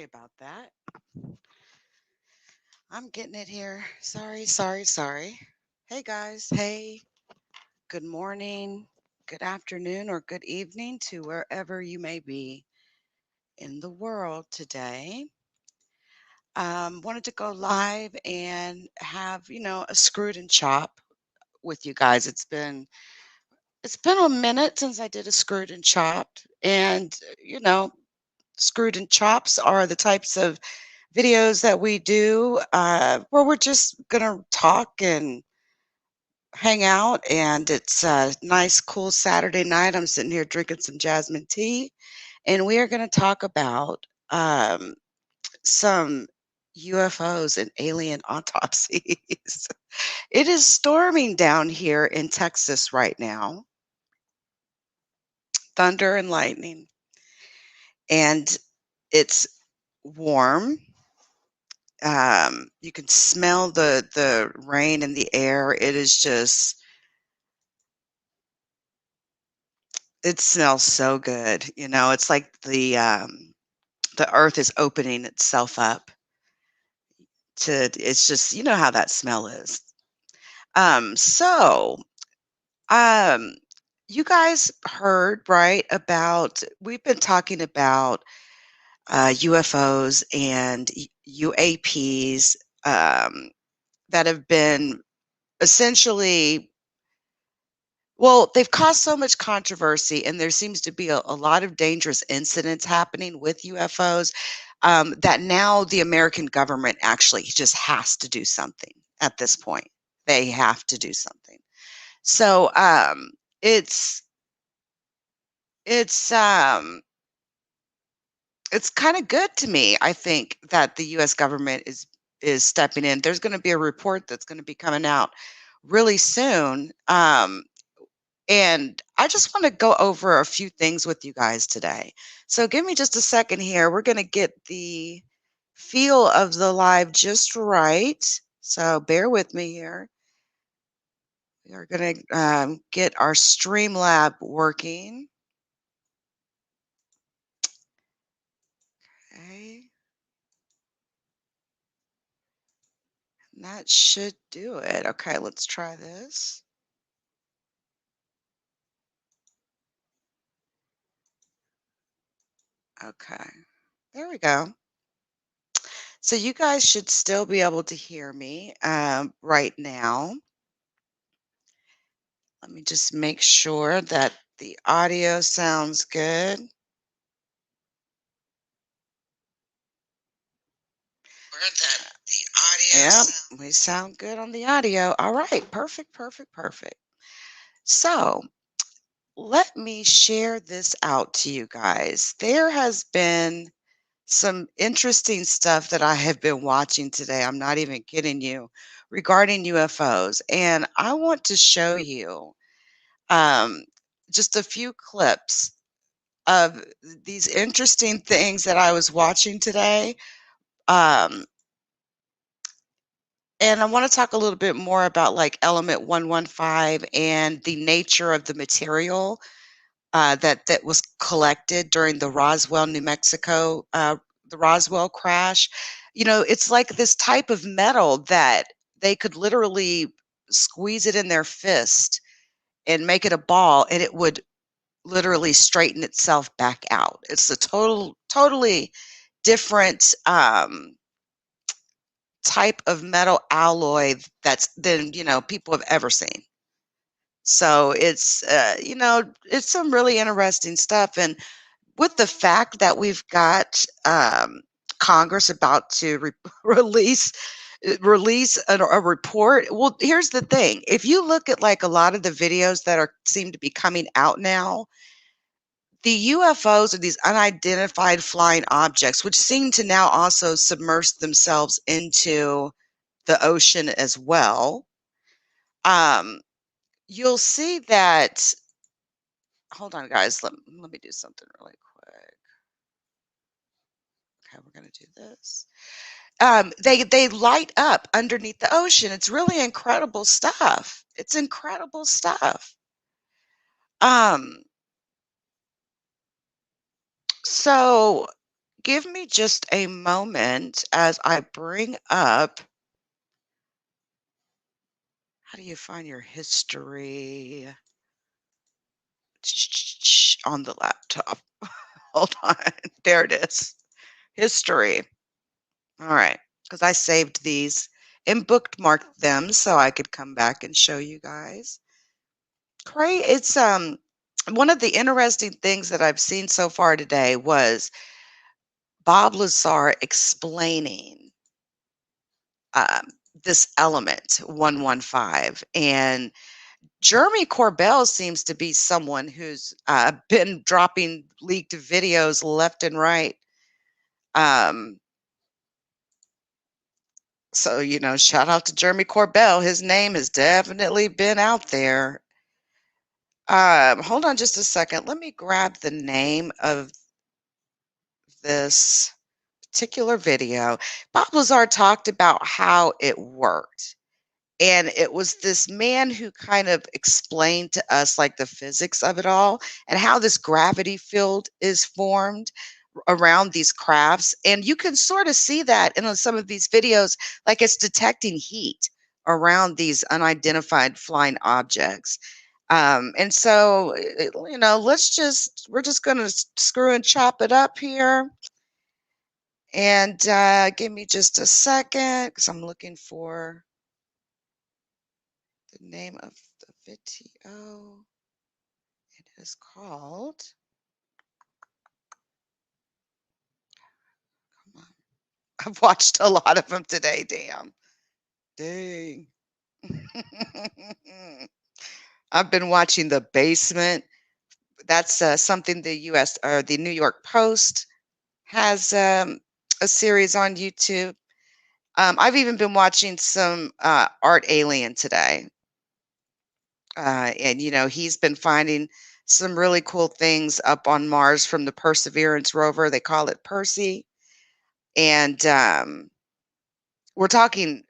about that. I'm getting it here. Sorry. Hey guys. Hey, good morning, good afternoon, or good evening to wherever you may be in the world today. Wanted to go live and have, a screwed and chop with you guys. It's been a minute since I did a screwed and chopped. And, screwed and chops are the types of videos that we do where we're just going to talk and hang out. And it's a nice, cool Saturday night. I'm sitting here drinking some jasmine tea, and we are going to talk about some UFOs and alien autopsies. It is storming down here in Texas right now, thunder and lightning, and it's warm. You can smell the rain in the air. It smells so good. It's like the earth is opening itself up it's just, how that smell is. So, um, you guys heard, right, about we've been talking about UFOs and UAPs that have been essentially, well, they've caused so much controversy, and there seems to be a lot of dangerous incidents happening with UFOs that now the American government actually just has to do something at this point. They have to do something. So it's it's um, it's kind of good to me. I think that the U.S. government is stepping in. There's going to be a report that's going to be coming out really soon. And I just want to go over a few things with you guys today. So give me just a second here. We're going to get the feel of the live just right. So bear with me here. We are going to get our Streamlab working. Okay. And that should do it. Okay, let's try this. Okay. There we go. So you guys should still be able to hear me right now. Let me just make sure that the audio sounds good. Yep, we sound good on the audio. All right, perfect. So let me share this out to you guys. There has been some interesting stuff that I have been watching today. I'm not even kidding you, regarding UFOs. And I want to show you um, just a few clips of these interesting things that I was watching today. Um, and I want to talk a little bit more about like element 115 and the nature of the material that was collected during the Roswell, New Mexico, the Roswell crash. It's like this type of metal that they could literally squeeze it in their fist and make it a ball, and it would literally straighten itself back out. It's a totally different type of metal alloy that's than people have ever seen. So it's some really interesting stuff. And with the fact that we've got Congress about to release a report. Well, here's the thing: if you look at like a lot of the videos that seem to be coming out now, the UFOs are these unidentified flying objects, which seem to now also submerge themselves into the ocean as well. Um, you'll see that. Hold on, guys. Let me do something really quick. Okay, we're gonna do this. They light up underneath the ocean. It's really incredible stuff. It's incredible stuff. Um, so give me just a moment as I bring up how do you find your history on the laptop? Hold on. There it is. History. All right. Because I saved these and bookmarked them so I could come back and show you guys. Great. It's one of the interesting things that I've seen so far today was Bob Lazar explaining um, this element 115, and Jeremy Corbell seems to be someone who's been dropping leaked videos left and right. Um, so, shout out to Jeremy Corbell. His name has definitely been out there. Hold on just a second. Let me grab the name of this particular video. Bob Lazar talked about how it worked. And it was this man who kind of explained to us like the physics of it all and how this gravity field is formed around these crafts. And you can sort of see that in some of these videos, like it's detecting heat around these unidentified flying objects. And so, we're just going to screw and chop it up here. And give me just a second because I'm looking for the name of the video. It is called, come on. I've watched a lot of them today, damn. Dang. I've been watching The Basement. That's something the US or the New York Post has a series on YouTube. I've even been watching some Art Alien today. And, he's been finding some really cool things up on Mars from the Perseverance rover. They call it Percy. And we're talking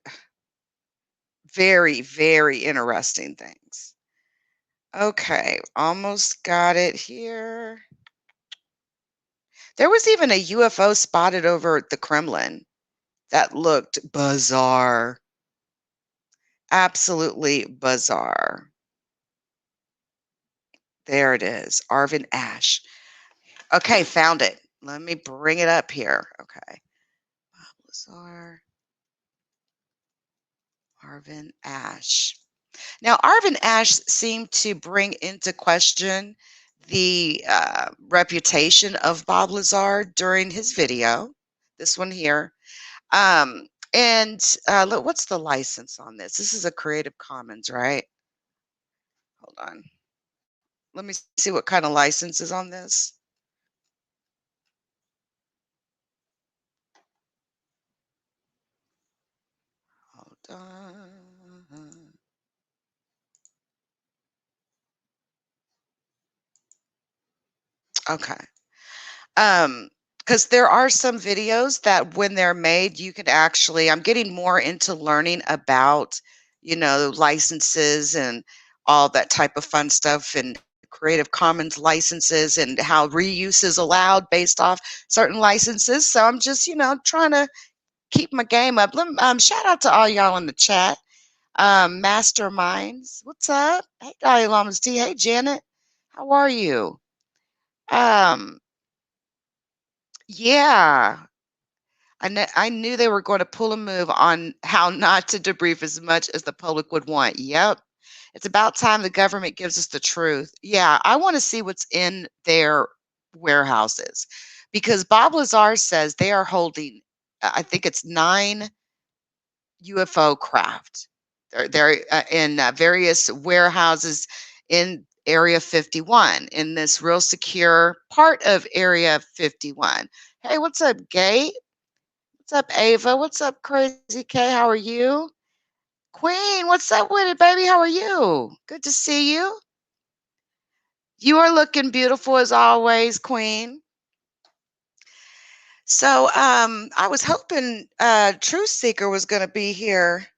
very, very interesting things. Okay, almost got it here. There was even a UFO spotted over the Kremlin that looked bizarre. Absolutely bizarre. There it is, Arvin Ash. Okay, found it. Let me bring it up here. Okay. Lazar, Arvin Ash. Now, Arvin Ash seemed to bring into question the reputation of Bob Lazar during his video, this one here. And look, what's the license on this? This is a Creative Commons, right? Hold on. Let me see what kind of license is on this. Hold on. Okay. Because there are some videos that when they're made, you can actually, I'm getting more into learning about, licenses and all that type of fun stuff and Creative Commons licenses and how reuse is allowed based off certain licenses. So I'm just, trying to keep my game up. Shout out to all y'all in the chat. Masterminds, what's up? Hey, Dolly Lamas T. Hey, Janet, how are you? Um, yeah, I knew they were going to pull a move on how not to debrief as much as the public would want. Yep. It's about time the government gives us the truth. Yeah, I want to see what's in their warehouses because Bob Lazar says they are holding, I think it's 9 UFO craft. They're in various warehouses in Area 51 in this real secure part of Area 51. Hey, what's up, Gate? What's up, Ava? What's up, Crazy K? How are you? Queen, what's up with it, baby? How are you? Good to see you. You are looking beautiful as always, Queen. So, I was hoping Truth Seeker was going to be here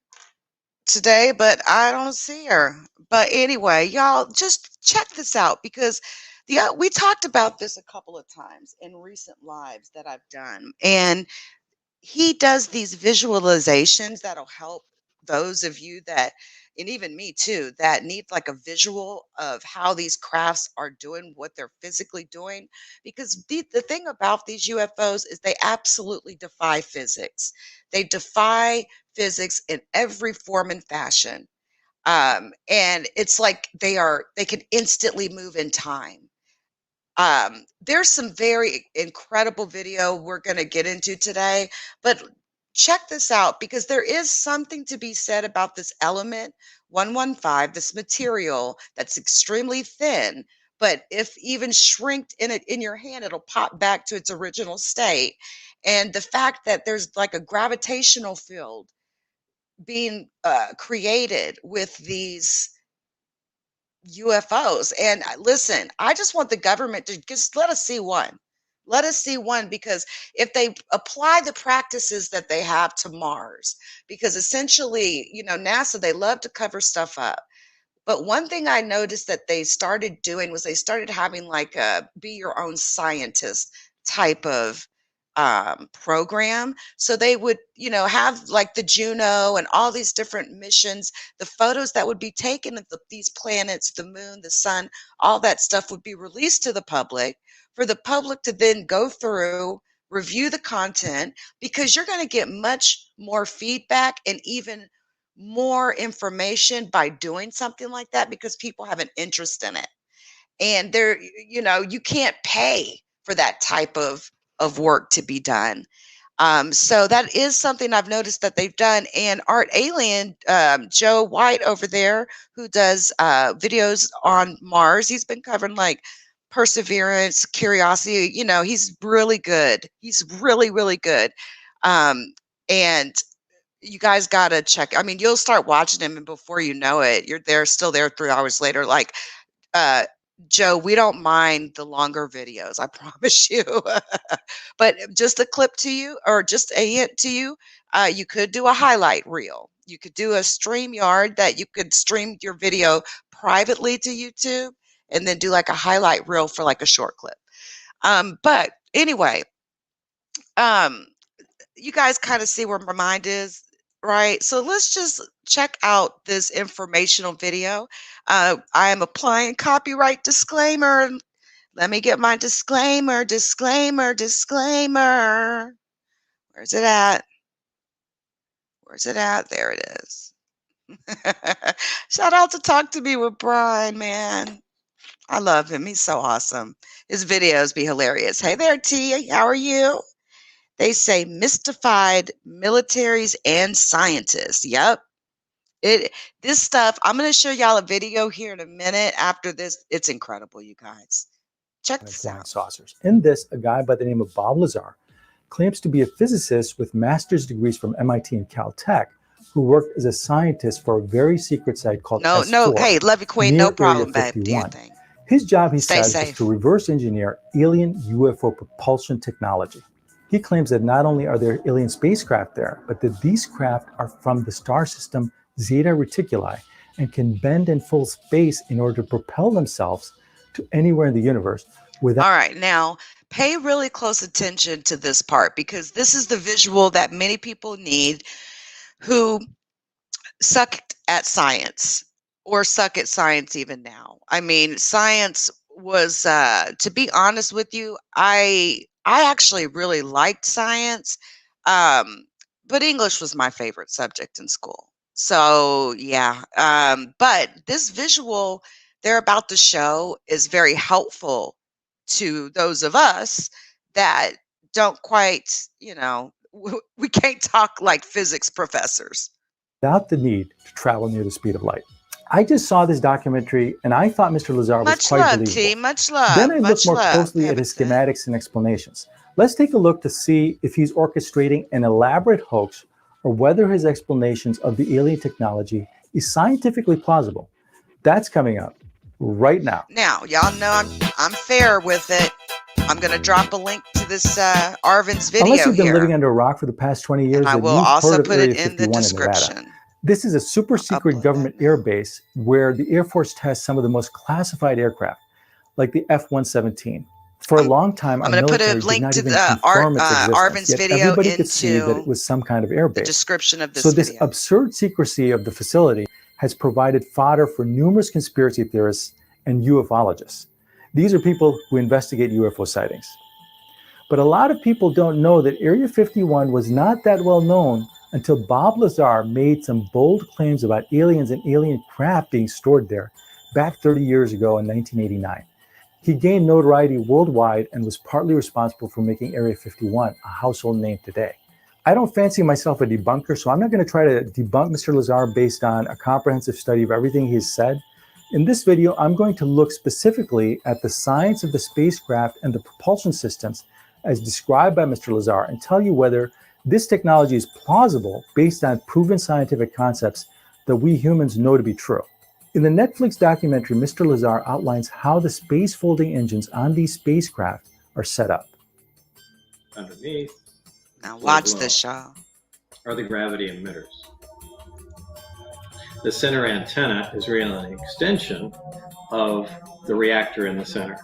today, but I don't see her. But anyway, y'all just check this out because We talked about this a couple of times in recent lives that I've done. And he does these visualizations that'll help those of you that, and even me too, that need like a visual of how these crafts are doing what they're physically doing. Because the thing about these UFOs is they absolutely defy physics. They defy physics in every form and fashion. And it's like they can instantly move in time. There's some very incredible video we're going to get into today, but check this out because there is something to be said about this element 115, this material that's extremely thin, but if even shrinked in your hand, it'll pop back to its original state. And the fact that there's like a gravitational field being created with these UFOs. And listen, I just want the government to just let us see one. Let us see one because if they apply the practices that they have to Mars, because essentially, NASA, they love to cover stuff up. But one thing I noticed that they started doing was they started having like a be your own scientist type of program. So they would, have like the Juno and all these different missions, the photos that would be taken of these planets, the moon, the sun, all that stuff would be released to the public for the public to then go through, review the content, because you're going to get much more feedback and even more information by doing something like that because people have an interest in it. And you can't pay for that type of work to be done. So that is something I've noticed that they've done. And Art Alien, Joe White over there, who does videos on Mars, he's been covering like Perseverance, Curiosity. He's really good. He's really, really good. And you guys gotta check. I mean, you'll start watching him, and before you know it, you're there, still there 3 hours later. Like, uh, Joe, we don't mind the longer videos, I promise you. But just a clip to you, or just a hint to you, you could do a highlight reel. You could do a StreamYard that you could stream your video privately to YouTube, and then do like a highlight reel for like a short clip. But anyway, um, you guys kind of see where my mind is, right? So let's just check out this informational video. I am applying copyright disclaimer. Let me get my disclaimer. Where's it at? There it is. Shout out to Talk to Me with Brian, man. I love him. He's so awesome. His videos be hilarious. Hey there, T. How are you? They say mystified militaries and scientists. Yep. This stuff, I'm going to show y'all a video here in a minute after this. It's incredible, you guys. Check this flying out. Saucers. In this, a guy by the name of Bob Lazar claims to be a physicist with master's degrees from MIT and Caltech, who worked as a scientist for a very secret site called S4. No, hey, love you, Queen, near no problem, Area babe. Do your 51. thing. His job, he Stay says, safe. was to reverse engineer alien UFO propulsion technology. He claims that not only are there alien spacecraft there, but that these craft are from the star system Zeta Reticuli and can bend and fold space in order to propel themselves to anywhere in the universe without. All right, now pay really close attention to this part because this is the visual that many people need who suck at science or suck at science even now. I mean, science was to be honest with you, I actually really liked science. But English was my favorite subject in school. So, yeah. But this visual they're about to show is very helpful to those of us that don't quite, we can't talk like physics professors. Without the need to travel near the speed of light. I just saw this documentary and I thought Mr. Lazar was quite believable. T, much love. Then I looked more closely at his schematics and explanations. Let's take a look to see if he's orchestrating an elaborate hoax or whether his explanations of the alien technology is scientifically plausible. That's coming up right now. Now, y'all know I'm fair with it. I'm going to drop a link to this Arvin's video Unless you've been here. living under a rock for the past 20 years, and I will also put it in the in description. Nevada. This is a super secret government air base where the Air Force tests some of the most classified aircraft. like the F-117. For a I'm long time, I'm our going to put a military did link not to even the confirm its existence, Arvin's yet video everybody could see that it into was some kind of air the base. description of So this this video. absurd secrecy of the facility has provided fodder for numerous conspiracy theorists and ufologists. These are people who investigate UFO sightings. But a lot of people don't know that Area 51 was not that well known until Bob Lazar made some bold claims about aliens and alien craft being stored there back 30 years ago in 1989. He gained notoriety worldwide and was partly responsible for making Area 51 a household name today. I don't fancy myself a debunker, so I'm not going to try to debunk Mr. Lazar based on a comprehensive study of everything he's said. In this video, I'm going to look specifically at the science of the spacecraft and the propulsion systems as described by Mr. Lazar and tell you whether this technology is plausible based on proven scientific concepts that we humans know to be true. In the Netflix documentary, Mr. Lazar outlines how the space folding engines on these spacecraft are set up. Underneath, Now watch this, y'all. are the gravity emitters. The center antenna is really an extension of the reactor in the center,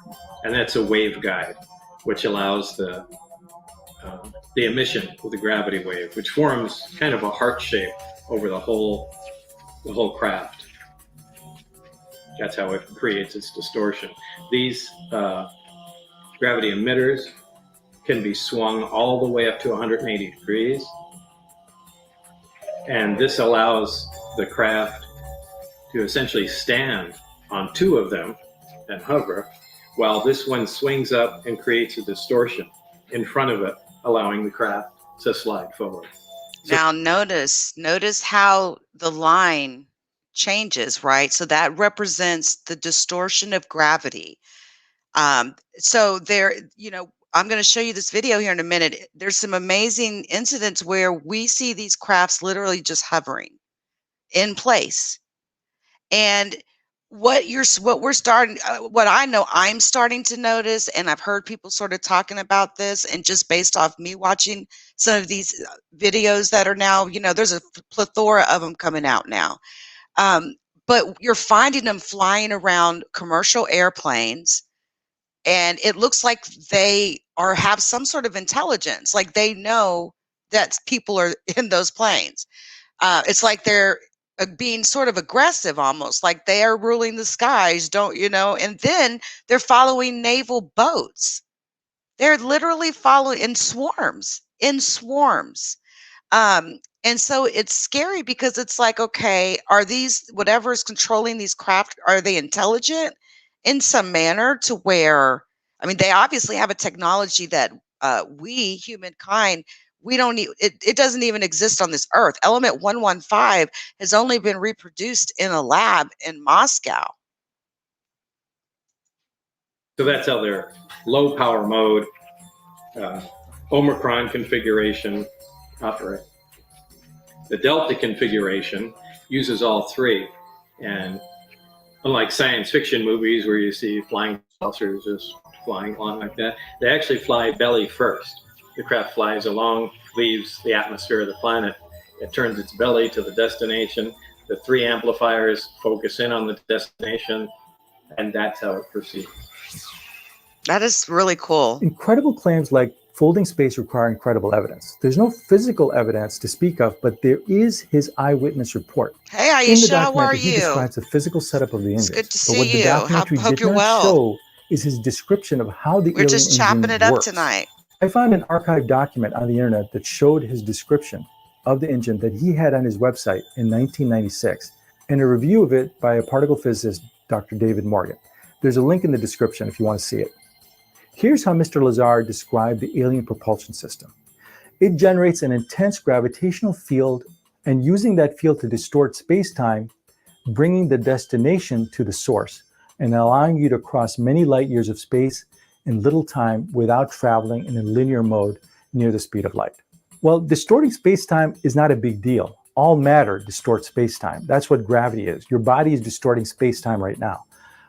and that's a waveguide, which allows the emission of the gravity wave, which forms kind of a heart shape over the whole craft. That's how it creates its distortion. These gravity emitters can be swung all the way up to 180 degrees, and this allows the craft to essentially stand on two of them and hover, while this one swings up and creates a distortion in front of it, allowing the craft to slide forward. Now notice how the line changes, right? So that represents the distortion of gravity. So there, I'm going to show you this video here in a minute. There's some amazing incidents where we see these crafts literally just hovering in place. And what we're starting, what I know I'm starting to notice, and I've heard people sort of talking about this, and just based off me watching some of these videos that are now, there's a plethora of them coming out now. But you're finding them flying around commercial airplanes, and it looks like they have some sort of intelligence, like they know that people are in those planes. It's like they're being sort of aggressive, almost like they are ruling the skies, and then they're following naval boats. They're literally following in swarms. And so it's scary because it's like, okay, are these, whatever is controlling these craft, are they intelligent in some manner to where, I mean, they obviously have a technology that we, humankind, we don't need, it doesn't even exist on this earth. Element 115 has only been reproduced in a lab in Moscow. So that's how their low power mode, Omicron configuration operate. The Delta configuration uses all three, and unlike science fiction movies where you see flying saucers just flying along like that, they actually fly belly first. The craft flies along, leaves the atmosphere of the planet, it turns its belly to the destination, the three amplifiers focus in on the destination, and that's how it proceeds. That is really cool. Incredible claims like folding space require incredible evidence. There's no physical evidence to speak of, but there is his eyewitness report. Hey, In the Aisha, how are documentary, he you? describes the physical setup of the engines. It's good to But what see the you. documentary Hope did you're not well. show is his description of how the We're alien just chopping engine it up works. tonight. I found an archived document on the internet that showed his description of the engine that he had on his website in 1996, and a review of it by a particle physicist, Dr. David Morgan. There's a link in the description if you want to see it. Here's how Mr. Lazar described the alien propulsion system. It generates an intense gravitational field, and using that field to distort space-time, bringing the destination to the source, and allowing you to cross many light years of space in little time without traveling in a linear mode near the speed of light. Well, distorting space-time is not a big deal. All matter distorts space-time. That's what gravity is. Your body is distorting space-time right now.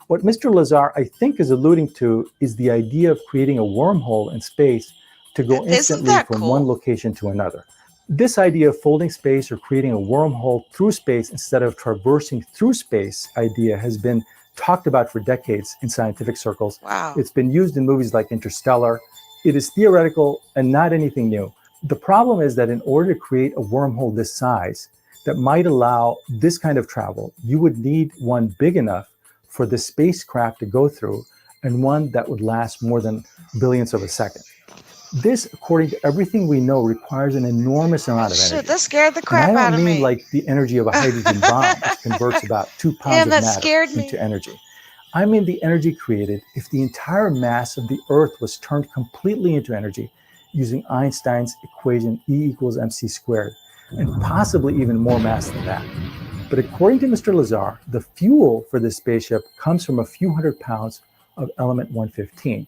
What Mr. Lazar, I think, is alluding to is the idea of creating a wormhole in space to go instantly from one location to another. This idea of folding space or creating a wormhole through space instead of traversing through space idea has been talked about for decades in scientific circles. Wow. It's been used in movies like Interstellar. It is theoretical and not anything new. The problem is that in order to create a wormhole this size that might allow this kind of travel, you would need one big enough for the spacecraft to go through and one that would last more than billionths of a second. This, according to everything we know, requires an enormous amount of Shit, energy. that scared the And I crap out don't of mean me. like the energy of a hydrogen bomb, which converts about 2 pounds Damn, of that matter scared me. into energy. I mean the energy created if the entire mass of the Earth was turned completely into energy using Einstein's equation E equals mc squared, and possibly even more mass than that. But according to Mr. Lazar, the fuel for this spaceship comes from a few hundred pounds of element 115.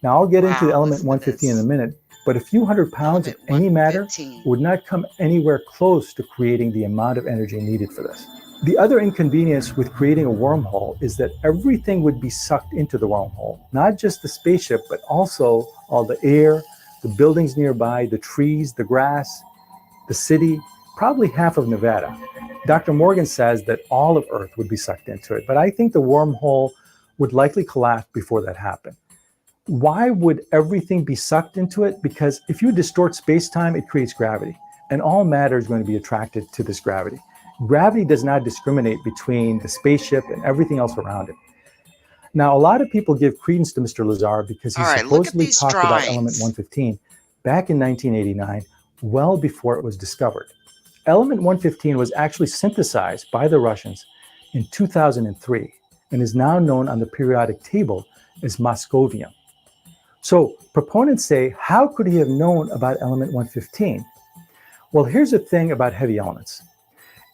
Now, I'll get into the Wow, element listen to 115 in a this. minute, but a few hundred pounds of Element any matter 115. would not come anywhere close to creating the amount of energy needed for this. The other inconvenience with creating a wormhole is that everything would be sucked into the wormhole, not just the spaceship, but also all the air, the buildings nearby, the trees, the grass, the city, probably half of Nevada. Dr. Morgan says that all of Earth would be sucked into it, but I think the wormhole would likely collapse before that happened. Why would everything be sucked into it? Because if you distort space-time, it creates gravity, and all matter is going to be attracted to this gravity. Gravity does not discriminate between the spaceship and everything else around it. Now, a lot of people give credence to Mr. Lazar because he All right, look at supposedly these talked about element drawings. 115 back in 1989, well before it was discovered. Element 115 was actually synthesized by the Russians in 2003 and is now known on the periodic table as moscovium. So proponents say, how could he have known about element 115? Well, here's the thing about heavy elements.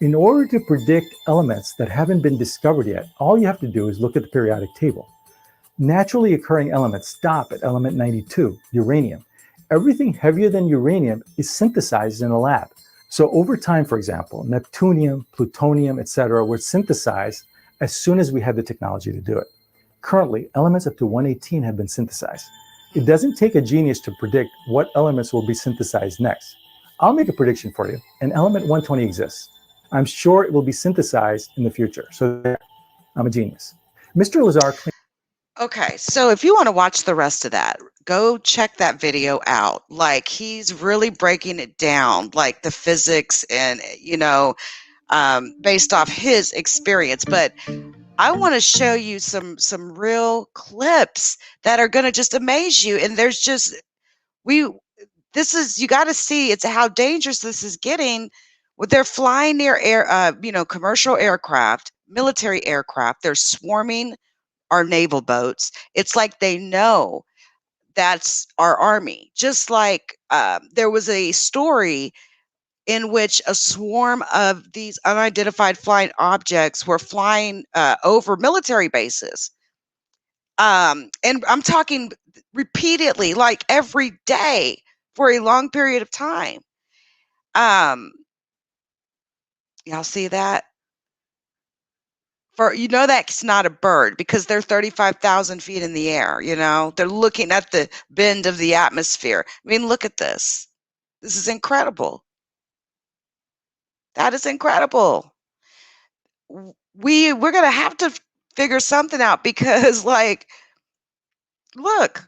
In order to predict elements that haven't been discovered yet, all you have to do is look at the periodic table. Naturally occurring elements stop at element 92, uranium. Everything heavier than uranium is synthesized in a lab. So over time, for example, neptunium, plutonium, etc., were synthesized as soon as we had the technology to do it. Currently, elements up to 118 have been synthesized. It doesn't take a genius to predict what elements will be synthesized next. I'll make a prediction for you. An element 120 exists. I'm sure it will be synthesized in the future. So there, I'm a genius. Mr. Lazar claims. Okay, so if you want to watch the rest of that, go check that video out. Like, he's really breaking it down, like the physics and, based off his experience. But I want to show you some real clips that are going to just amaze you. And there's just you got to see it's how dangerous this is getting. They're flying near commercial aircraft, military aircraft. They're swarming our naval boats. It's like they know that's our army. Just like there was a story in which a swarm of these unidentified flying objects were flying over military bases. And I'm talking repeatedly, like every day for a long period of time. Y'all see that? That's not a bird because they're 35,000 feet in the air. They're looking at the bend of the atmosphere. I mean, look at this. This is incredible. That is incredible. We're going to have to figure something out because, like, look,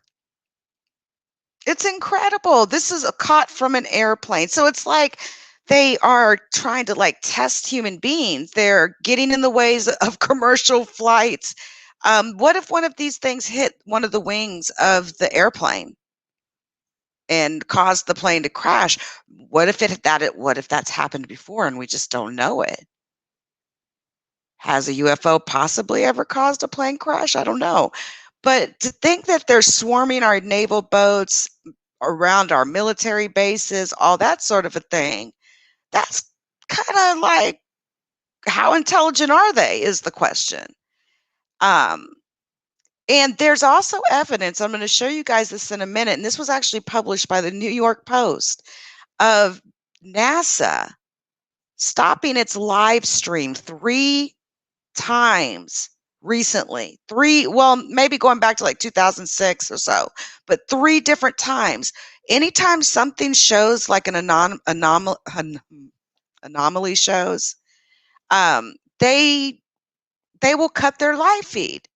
it's incredible. This is caught from an airplane. So it's like they are trying to like test human beings. They're getting in the ways of commercial flights. What if one of these things hit one of the wings of the airplane and caused the plane to crash? What if that's happened before and we just don't know it? Has a UFO possibly ever caused a plane crash? I don't know. But to think that they're swarming our naval boats around our military bases, all that sort of a thing, that's kind of like, how intelligent are they is the question. And there's also evidence, I'm going to show you guys this in a minute, and this was actually published by the New York Post, of NASA stopping its live stream 3 times recently. Maybe going back to like 2006 or so, but 3 different times. Anytime something shows like an anomaly shows, they they will cut their live feed.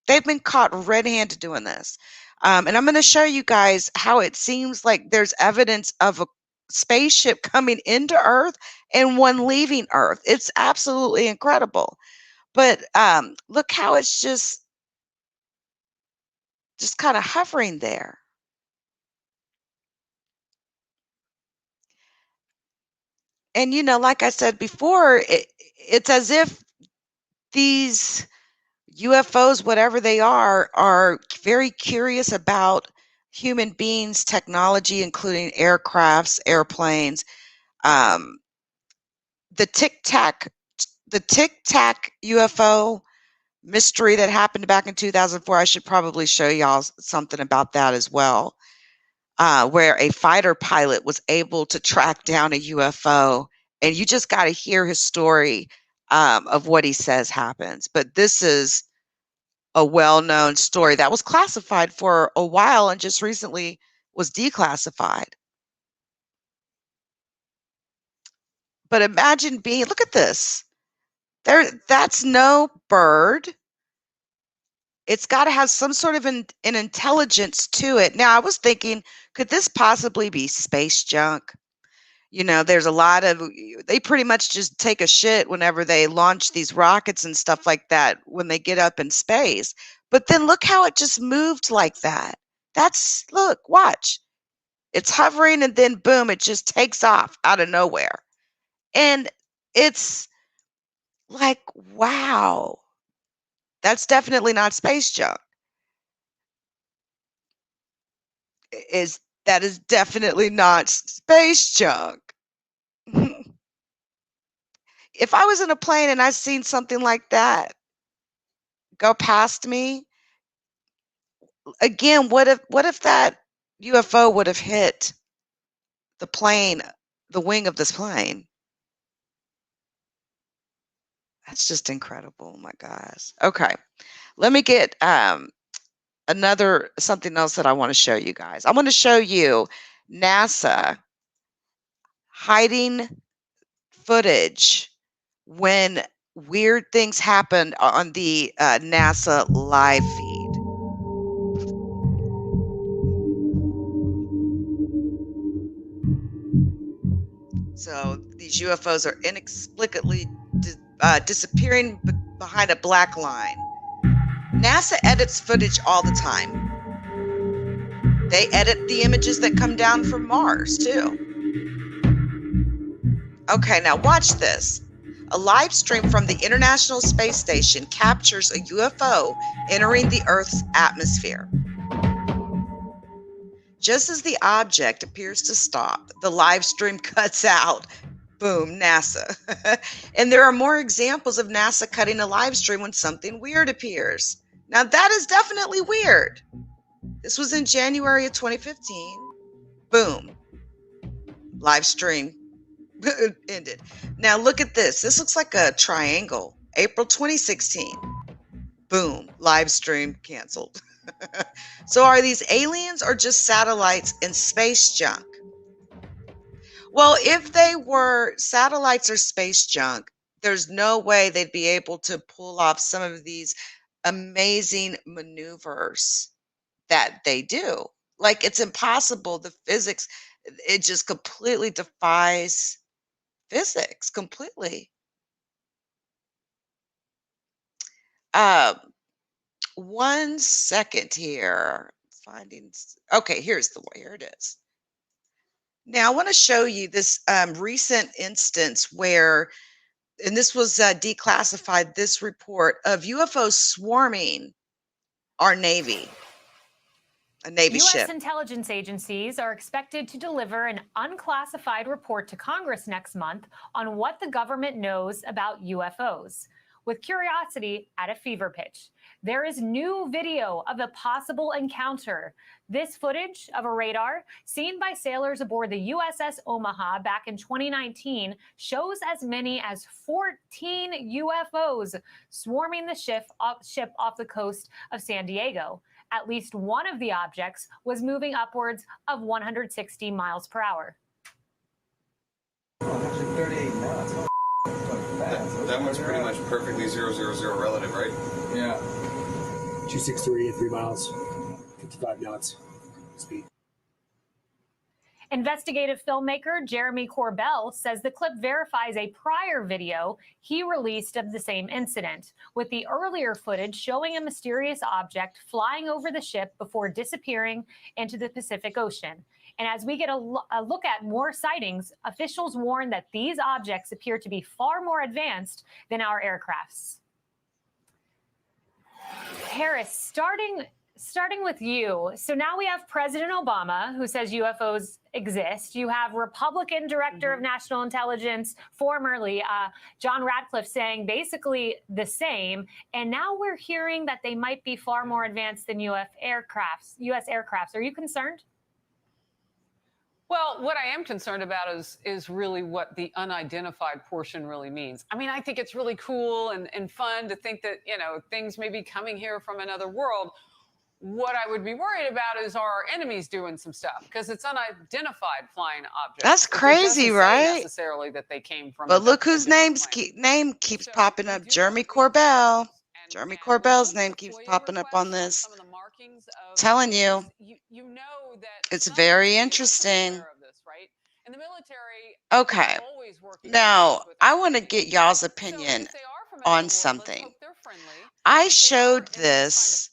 They've been caught red-handed doing this. And I'm going to show you guys how it seems like there's evidence of a spaceship coming into Earth and one leaving Earth. It's absolutely incredible. But look how it's just kind of hovering there. And, like I said before, it's as if these UFOs, whatever they are very curious about human beings, technology, including aircrafts, airplanes. The Tic Tac UFO mystery that happened back in 2004. I should probably show y'all something about that as well, where a fighter pilot was able to track down a UFO, and you just got to hear his story of what he says happens. But this is a well-known story that was classified for a while and just recently was declassified. But imagine look at this. That's no bird. It's got to have some sort of an intelligence to it. Now, I was thinking, could this possibly be space junk? There's a lot of, they pretty much just take a shit whenever they launch these rockets and stuff like that when they get up in space. But then look how it just moved like that. Look, watch. It's hovering and then boom, it just takes off out of nowhere. And it's like, wow, that's definitely not space junk. That is definitely not space junk. If I was in a plane and I seen something like that go past me, again, what if that UFO would have hit the plane, the wing of this plane? That's just incredible. Oh my gosh. Okay. Let me get something else that I want to show you guys. I want to show you NASA hiding footage when weird things happen on the NASA live feed. So these UFOs are inexplicably disappearing behind a black line. NASA edits footage all the time. They edit the images that come down from Mars too. Okay, now watch this. A live stream from the International Space Station captures a UFO entering the Earth's atmosphere. Just as the object appears to stop, the live stream cuts out. Boom, NASA. And there are more examples of NASA cutting a live stream when something weird appears. Now that is definitely weird. This was in January of 2015. Boom. Live stream ended. Now look at this. This looks like a triangle. April 2016. Boom. Live stream canceled. So are these aliens or just satellites and space junk? Well, if they were satellites or space junk, there's no way they'd be able to pull off some of these amazing maneuvers that they do. Like, it's impossible. The physics, it just completely defies physics completely. One second here. Okay, here it is. Now, I want to show you this recent instance where, and this was declassified, this report of UFOs swarming our Navy, a Navy U.S. ship. intelligence agencies are expected to deliver an unclassified report to Congress next month on what the government knows about UFOs. With curiosity at a fever pitch, there is new video of a possible encounter. This footage of a radar seen by sailors aboard the USS Omaha back in 2019 shows as many as 14 UFOs swarming the ship off the coast of San Diego. At least one of the objects was moving upwards of 160 miles per hour. 138 now. That one's pretty much perfectly 000 relative, right? Yeah. 263 at 3 miles, 55 knots speed. Investigative filmmaker Jeremy Corbell says the clip verifies a prior video he released of the same incident, with the earlier footage showing a mysterious object flying over the ship before disappearing into the Pacific Ocean. And as we get a look at more sightings, officials warn that these objects appear to be far more advanced than our aircrafts. Harris, starting with you. So now we have President Obama, who says UFOs exist. You have Republican Director of National Intelligence, formerly John Ratcliffe, saying basically the same. And now we're hearing that they might be far more advanced than U.S. aircrafts. Are you concerned? Well, what I am concerned about is really what the unidentified portion really means. I mean, I think it's really cool and fun to think that, things may be coming here from another world. What I would be worried about is our enemies doing some stuff, because it's unidentified flying objects. That's crazy, right? Necessarily that they came from. But look whose name keeps popping up. Jeremy Corbell. Jeremy Corbell's name keeps popping up on this. Telling you, it's very interesting. Okay, now I want to get y'all's opinion on something. I showed this.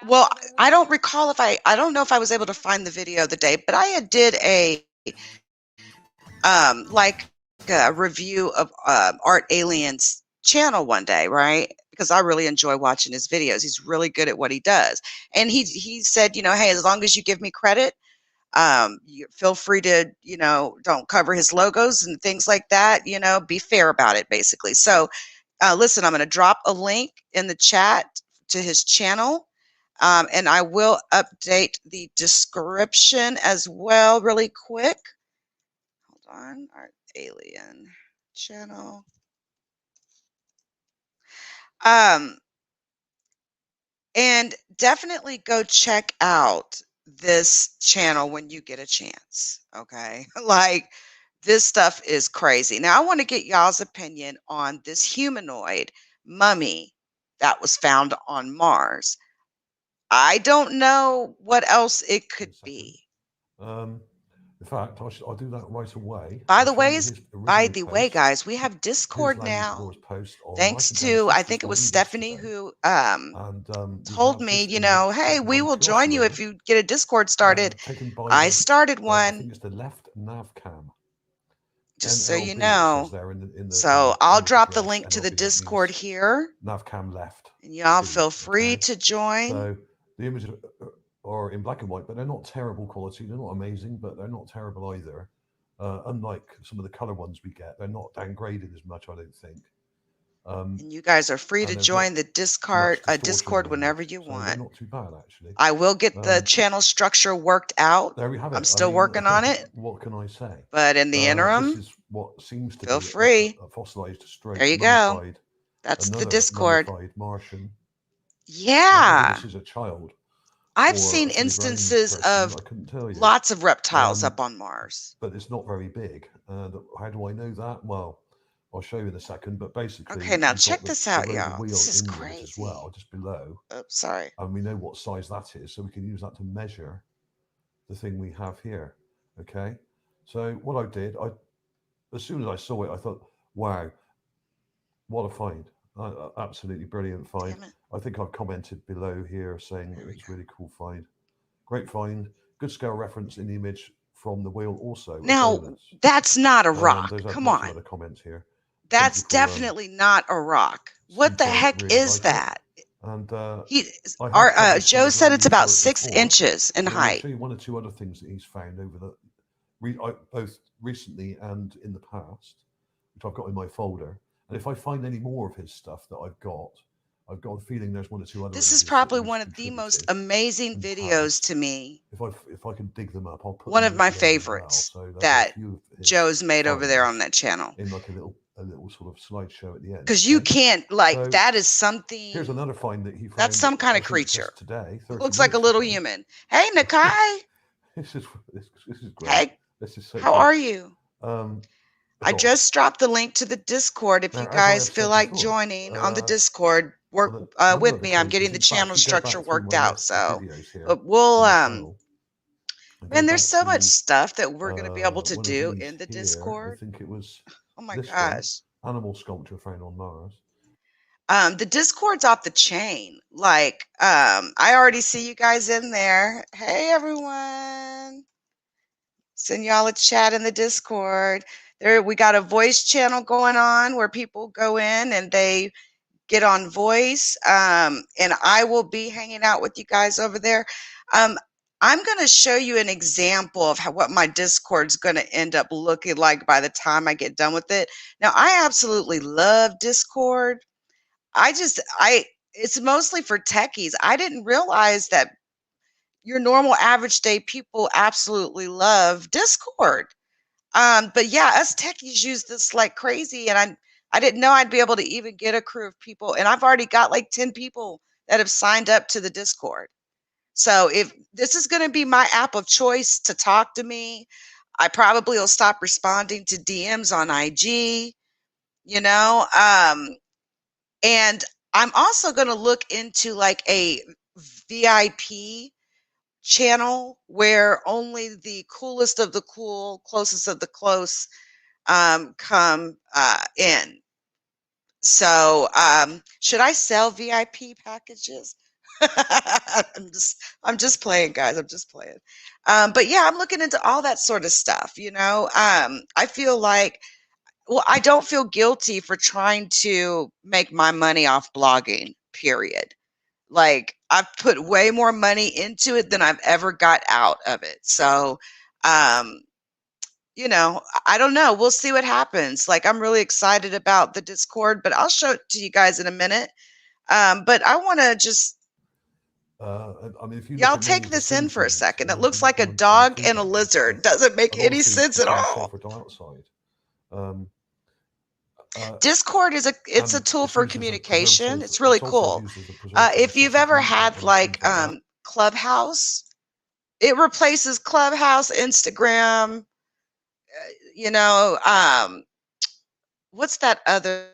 Well, I don't recall I don't know if I was able to find the video the day, but I did a review of Art Alien's channel one day, right? Because I really enjoy watching his videos. He's really good at what he does. And he said, hey, as long as you give me credit, you feel free to, don't cover his logos and things like that, be fair about it, basically. So listen, I'm going to drop a link in the chat to his channel. And I will update the description as well really quick. Hold on. Art Alien channel. And definitely go check out this channel when you get a chance. Okay. Like, this stuff is crazy. Now, I want to get y'all's opinion on this humanoid mummy that was found on Mars. I don't know what else it could be. In fact, I'll do that right away. By the way, guys, we have Discord now. Thanks to, I think it was Stephanie who told me, hey, we will join you if you get a Discord started. I started one. I think it's the left nav cam. Just so you know. So I'll drop the link to the Discord here. Nav cam left. And y'all feel free to join. So the images are in black and white, but they're not terrible quality. They're not amazing, but they're not terrible either. Unlike some of the color ones we get, they're not downgraded as much, I don't think. And you guys are free to join the Discord whenever you want. They're not too bad, actually. I will get the channel structure worked out. There we have it. I'm still working on it. What can I say? But in the interim, this is what seems to feel be free. A fossilized, straight, there you go. That's the Discord. Martian. Yeah. This is a child. I've seen instances of lots of reptiles up on Mars. But it's not very big. How do I know that? Well, I'll show you in a second. But basically, okay, now check this out, y'all. This is crazy. As well, just below. Oops, sorry. And we know what size that is, so we can use that to measure the thing we have here. Okay. So what I did, as soon as I saw it, I thought, wow, what a find. Absolutely brilliant find. I think I've commented below here saying it's really cool find. Great find. Good scale reference in the image from the wheel also. Now, that's not a rock. Come on. Other comments here. That's definitely not a rock. What the heck is that? And Joe said it's about 6 inches in height. I'll show you one or two other things that he's found over both recently and in the past, which I've got in my folder. And if I find any more of his stuff that I've got a feeling there's one or two other. This is probably one of the most amazing videos to me. If I can dig them up, I'll put one of my favorites that Joe's made over there on that channel. In like a little sort of slideshow at the end. Because you can't, like, that is something. Here's another find that he found. That's some kind of creature. Today, looks like a little human. Hey, Nakai. This is great. Hey, this is so how are you? I Go on. just dropped the link to the Discord. If Now, you as I guys have feel said like before, joining on the Discord, well, work one of with the me. I'm cases, getting the in fact, channel if you go structure back through worked my out. list of So, videos here but on we'll my channel, and go man, there's back so much to stuff that we're going to be able to one of do these in the here, I Discord. think it was Oh my this one, gosh. animal sculpture found on Mars. The Discord's off the chain. Like, I already see you guys in there. Hey, everyone. Send y'all a chat in the Discord. There, we got a voice channel going on where people go in and they get on voice. And I will be hanging out with you guys over there. Um, I'm going to show you an example of what my Discord's going to end up looking like by the time I get done with it. Now, I absolutely love Discord. It's mostly for techies. I didn't realize that your normal average day people absolutely love Discord. But yeah, us techies use this like crazy, and I didn't know I'd be able to even get a crew of people, and I've already got like 10 people that have signed up to the Discord. So if this is going to be my app of choice to talk to me, I probably will stop responding to DMs on IG, you know. And I'm also going to look into like a VIP channel where only the coolest of the cool, closest of the close come in. So should I sell VIP packages? I'm just playing, guys. I'm just playing. But yeah, I'm looking into all that sort of stuff. You know, I feel like, well, I don't feel guilty for trying to make my money off blogging. Period. Like, I've put way more money into it than I've ever got out of it. So, um, you know, I don't know. We'll see what happens. Like, I'm really excited about the Discord, but I'll show it to you guys in a minute. But I want to just, I mean, if you look y'all at many take of the this in things for we a make, second. It and looks like a I'm dog through and a that lizard. stuff, Doesn't make a lot any of things sense at contain all. sulfur dioxide. Discord is it's a And tool it's for used as a communication. preservative. It's really It's also cool. used as a preservative of If you've sausage ever meat had and things like like that. Clubhouse, it replaces Clubhouse, Instagram, you know, what's that other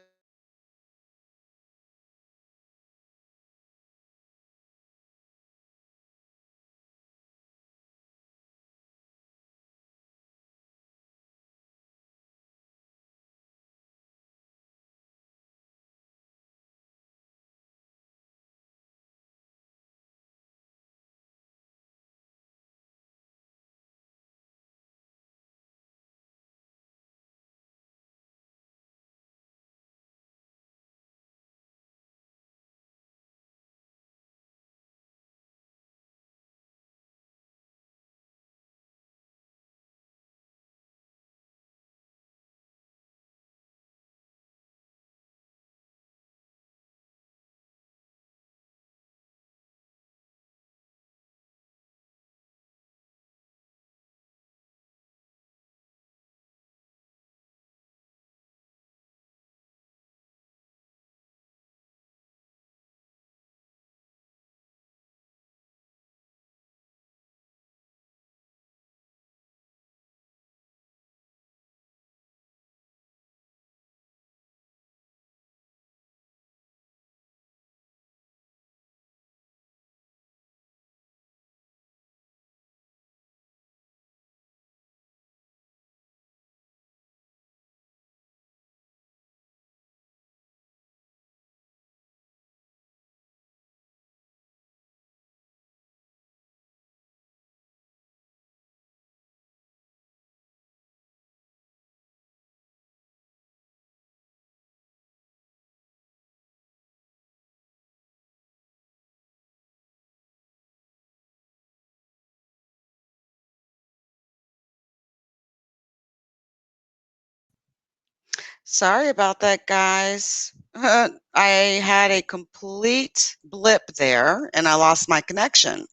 Sorry about that, guys. I had a complete blip there and I lost my connection.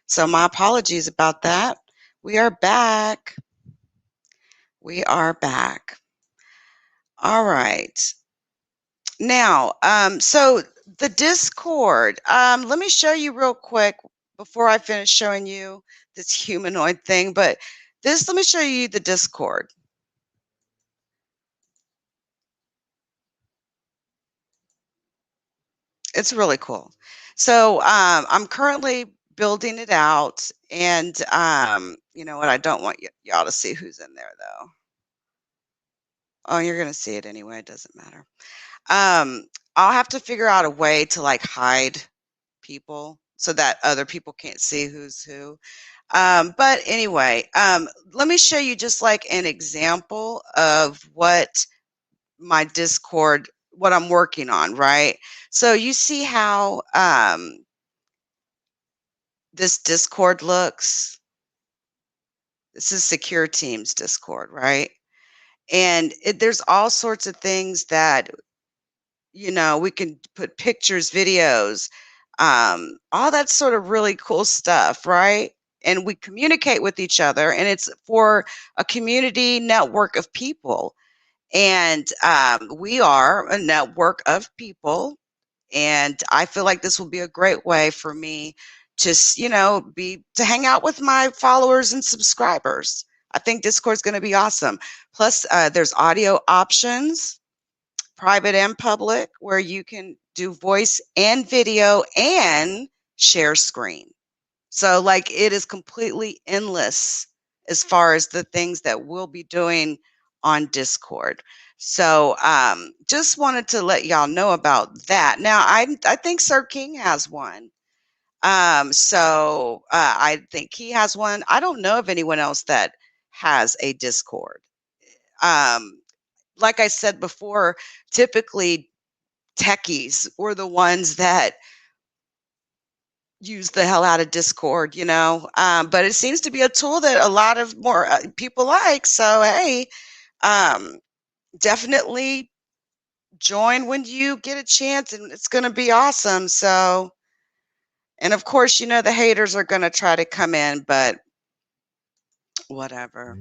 So my apologies about that. We are back. We are back. All right. Now, so the Discord, let me show you real quick before I finish showing you this humanoid thing, but let me show you the Discord. It's really cool. So I'm currently building it out, and you know what? I don't want y'all to see who's in there though. Oh, you're gonna see it anyway. It doesn't matter. Um, I'll have to figure out a way to like hide people so that other people can't see who's who. But anyway, let me show you just like an example of what my Discord, what I'm working on, right? So you see how this Discord looks? This is Secure Teams Discord, right? And there's all sorts of things that, you know, we can put pictures, videos, all that sort of really cool stuff, right? And we communicate with each other, and it's for a community network of people. And we are a network of people, and I feel like this will be a great way for me to, you know, to hang out with my followers and subscribers. I think Discord's going to be awesome. Plus, there's audio options, private and public, where you can do voice and video and share screen. So, like, it is completely endless as far as the things that we'll be doing on Discord. So, just wanted to let y'all know about that. Now, I think Sir King has one. I think he has one. I don't know of anyone else that has a Discord. Like I said before, typically techies were the ones that use the hell out of Discord, you know. But it seems to be a tool that a lot of more people like. So hey, definitely join when you get a chance, and it's going to be awesome. So, and of course, you know the haters are going to try to come in, but whatever.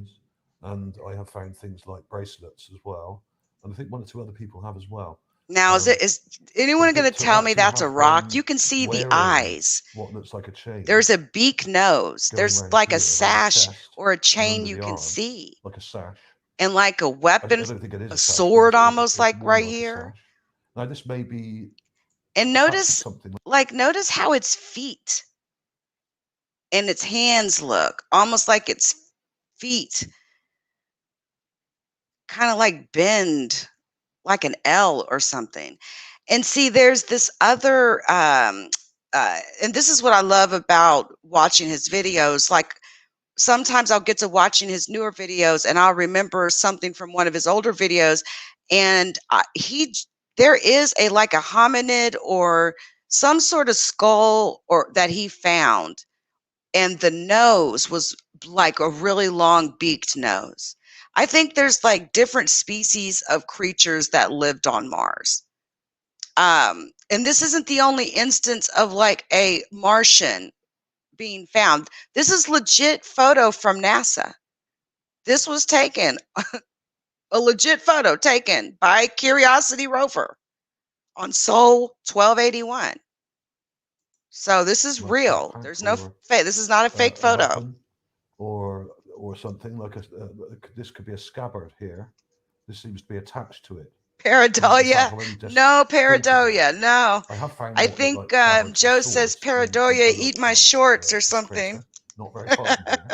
And I have found things like bracelets as well, and I think one or two other people have as well. Now, is anyone going to tell me that's a have rock? them You can see the wearing eyes. what looks like a chain. There's a beak nose. going There's around like a here, around the sash chest or a and chain under you the can arm, see, like a sash. and like a I weapon, don't think it is a a sash, but sword it's almost like more right like a here. sash. Now this may be And attached to notice, something. notice how its feet and its hands look almost like its feet kind of like bend like an L or something. And see, there's this other, and this is what I love about watching his videos. Like sometimes I'll get to watching his newer videos and I'll remember something from one of his older videos, and there is a like a hominid or some sort of skull or that he found, and the nose was like a really long beaked nose. I think there's like different species of creatures that lived on Mars. And this isn't the only instance of like a Martian being found. This is legit photo from NASA. This was taken, a legit photo taken by Curiosity rover on Sol 1281. So this is Like real. backpack There's no or, fake. This is not a fake a photo. weapon or something like this could be a scabbard here. This seems to be attached to it. Pareidolia? No, pareidolia. No. I have found I what look think like scabbards and Joe says swords in pareidolia, other eat my parts of shorts or the something. creature. Not very far from here,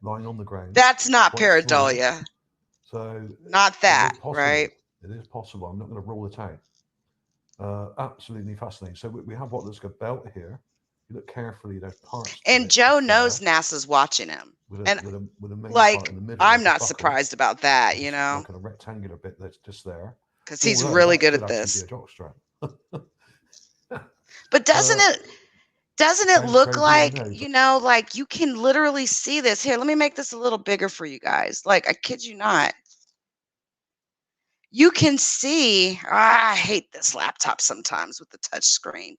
lying on the ground. That's not quite small. pareidolia. So Not that, it is possible. right? It is possible. I'm not going to rule it out. Absolutely fascinating. So we have what looks like a belt here. You look carefully, there's parts to And it Joe just knows there, NASA's watching him. with And a main like, part in the middle, I'm like a not buckle, surprised about that, like you know, like a rectangular bit that's just there. because he's Although really that good could at actually this. be a jockstrap. But doesn't it Sounds look crazy, I like, know, you know, like you can literally see this. Here, let me make this a little bigger for you guys. Like, I kid you not. You can see, I hate this laptop sometimes with the touch screen.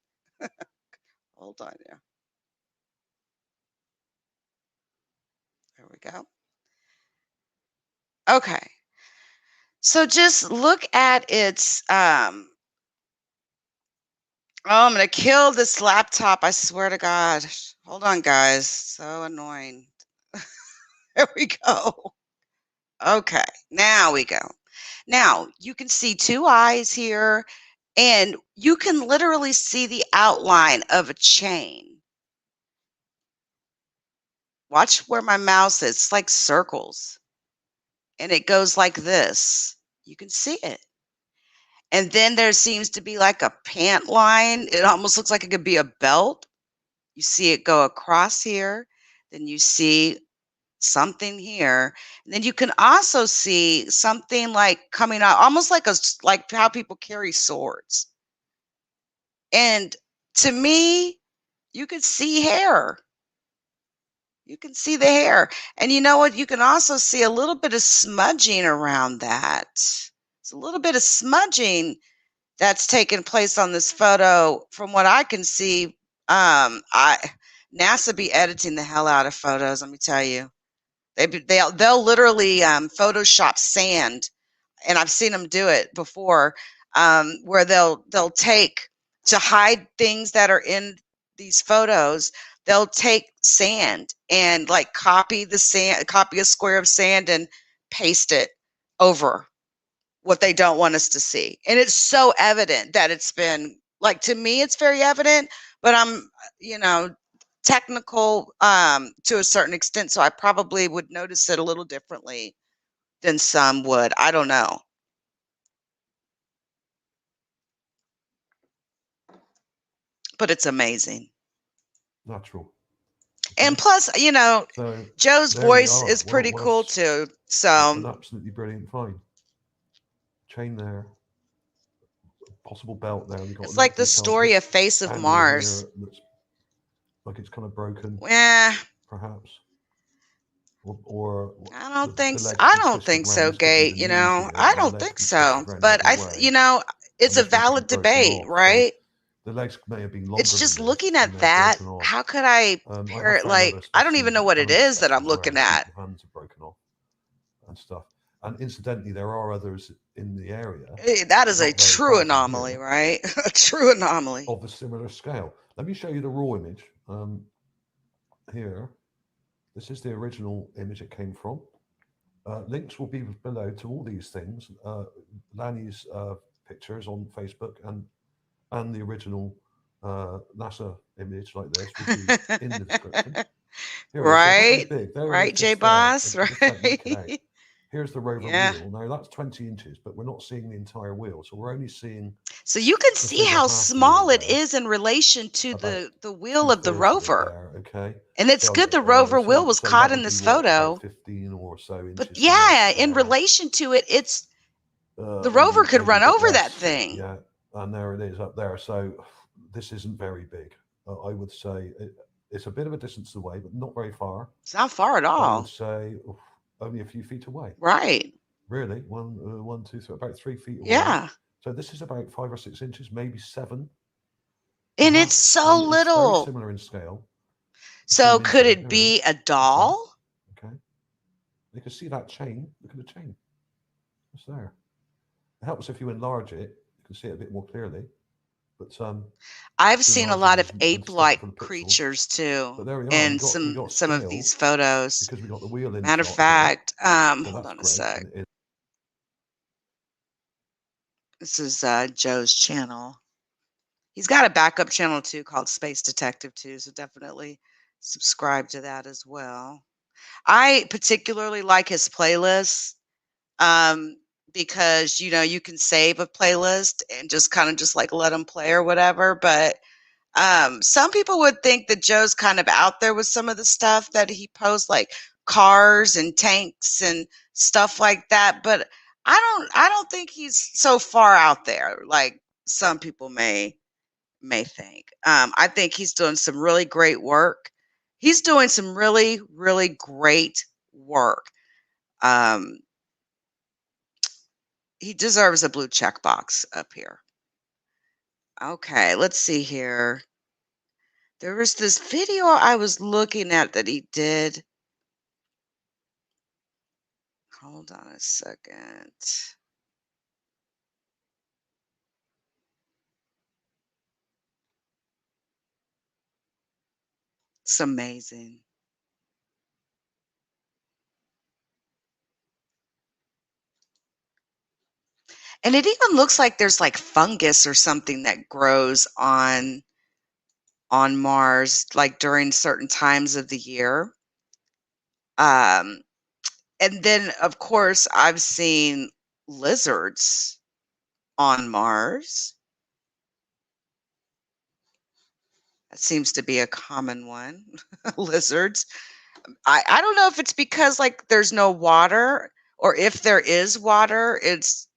Hold on, yeah. There we go. Okay. So just look at its oh, I'm gonna kill this laptop, I swear to God. Hold on, guys. So annoying. There we go. Okay, now we go. Now you can see two eyes here. And you can literally see the outline of a chain. Watch where my mouse is. It's like circles. And it goes like this. You can see it. And then there seems to be like a pant line. It almost looks like it could be a belt. You see it go across here. Then you see something here. And then you can also see something like coming out, almost like like how people carry swords. And to me, you could see hair. You can see the hair. And you know what? You can also see a little bit of smudging around that. It's a little bit of smudging that's taken place on this photo. From what I can see, I NASA be editing the hell out of photos, let me tell you. They'll literally Photoshop sand, and I've seen them do it before, where they'll take, to hide things that are in these photos, they'll take sand and like copy a square of sand and paste it over what they don't want us to see. And it's so evident that it's been, like, to me it's very evident, but I'm, you know, technical to a certain extent, so I probably would notice it a little differently than some would. I don't know. But it's amazing. Natural. And plus, you know, So Joe's there we voice are. is pretty cool too. So an absolutely brilliant find. Chain there, possible belt there. We've got it's like the story of Face of Mars. Looks like it's kind of broken, Yeah. perhaps. Or I don't think so. legs I be don't twisted think round. so, This could be Gate. the You knees know, here, I and the don't legs think be so. twisted round But the other way. you know, it's a And this one could be valid broken debate, off. right? So the legs may have been longer. It's just than this, looking and at they're that. broken off. How could I I pair have it? found other Like, I don't even specimens, know what it hand is that I'm specimens where looking actually at. the hands are broken off and stuff. And incidentally, there are others in the area. That is a not very true far from anomaly, here, right? A true anomaly. of a similar scale. Let me show you the raw image here. This is the original image it came from. Links will be below to all these things. Lanny's pictures on Facebook and the original NASA image like this will be in the description. Here it is. So it's not very Right? big. There it Right, is, J just there. Boss? Just don't make it out. Right? Here's the rover Yeah. wheel. Now that's 20 inches, but we're not seeing the entire wheel. So we're only seeing So you can just see over how half the small wheel it there, is in relation to about the wheel of the 2/3 of it rover. there, okay? And it's So, good the rover wheel was so caught that in would be this what, photo. about 15 or so inches. But from yeah, that to in there. relation to it, it's the Maybe- rover could maybe a run bit over that less, thing. Yeah, and there it is up there. So this isn't very big. I would say it's a bit of a distance away, but not very far. It's not far at I all. would say only a few feet away. Right. Really, one, two, three, about 3 feet away. Yeah. So this is about 5 or 6 inches, maybe 7. And it's so and little. It's very similar in scale. So could it be a doll? Okay. You can see that chain. Look at the chain. It's there. It helps if you enlarge it. You can see it a bit more clearly. But I've seen a lot of ape-like creatures too in some of these photos. Because we got the wheel in. Matter of fact, hold on a sec. This is Joe's channel. He's got a backup channel too called Space Detective too, so definitely subscribe to that as well. I particularly like his playlists because you know you can save a playlist and just kind of just like let them play or whatever. But some people would think that Joe's kind of out there with some of the stuff that he posts, like cars and tanks and stuff like that. But I don't think he's so far out there like some people may think. I think he's doing some really great work. He's doing some really, really great work. He deserves a blue check box up here. Okay, let's see here. There was this video I was looking at that he did. Hold on a second. It's amazing. And it even looks like there's like fungus or something that grows on Mars, like during certain times of the year. Um, and then of course I've seen lizards on Mars. That seems to be a common one. Lizards. I don't know if it's because like there's no water, or if there is water, it's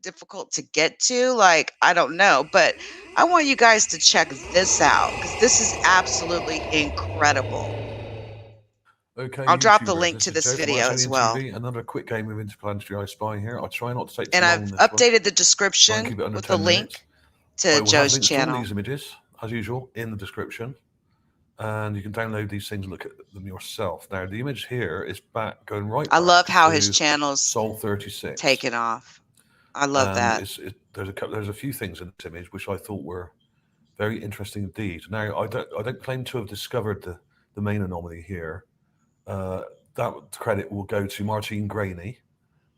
difficult to get to. Like, I don't know, but I want you guys to check this out because this is absolutely incredible. Okay, I'll drop the YouTubers, link this to is this Joe from video as Alien well. TV. Another quick game of Interplanetary I Spy here. I'll try not to take too And long I've on this one. updated the Try and description keep it under with the 10 minutes. link to I will have Joe's links to all channel. these images, as usual, in the description. And you can download these things and look at them yourself. Now, the image here is going right I back love how his to channel's Sol 36. taken off. I love And that. there's a few things in this image which I thought were very interesting indeed. Now, I don't claim to have discovered the main anomaly here. That credit will go to Martine Graney,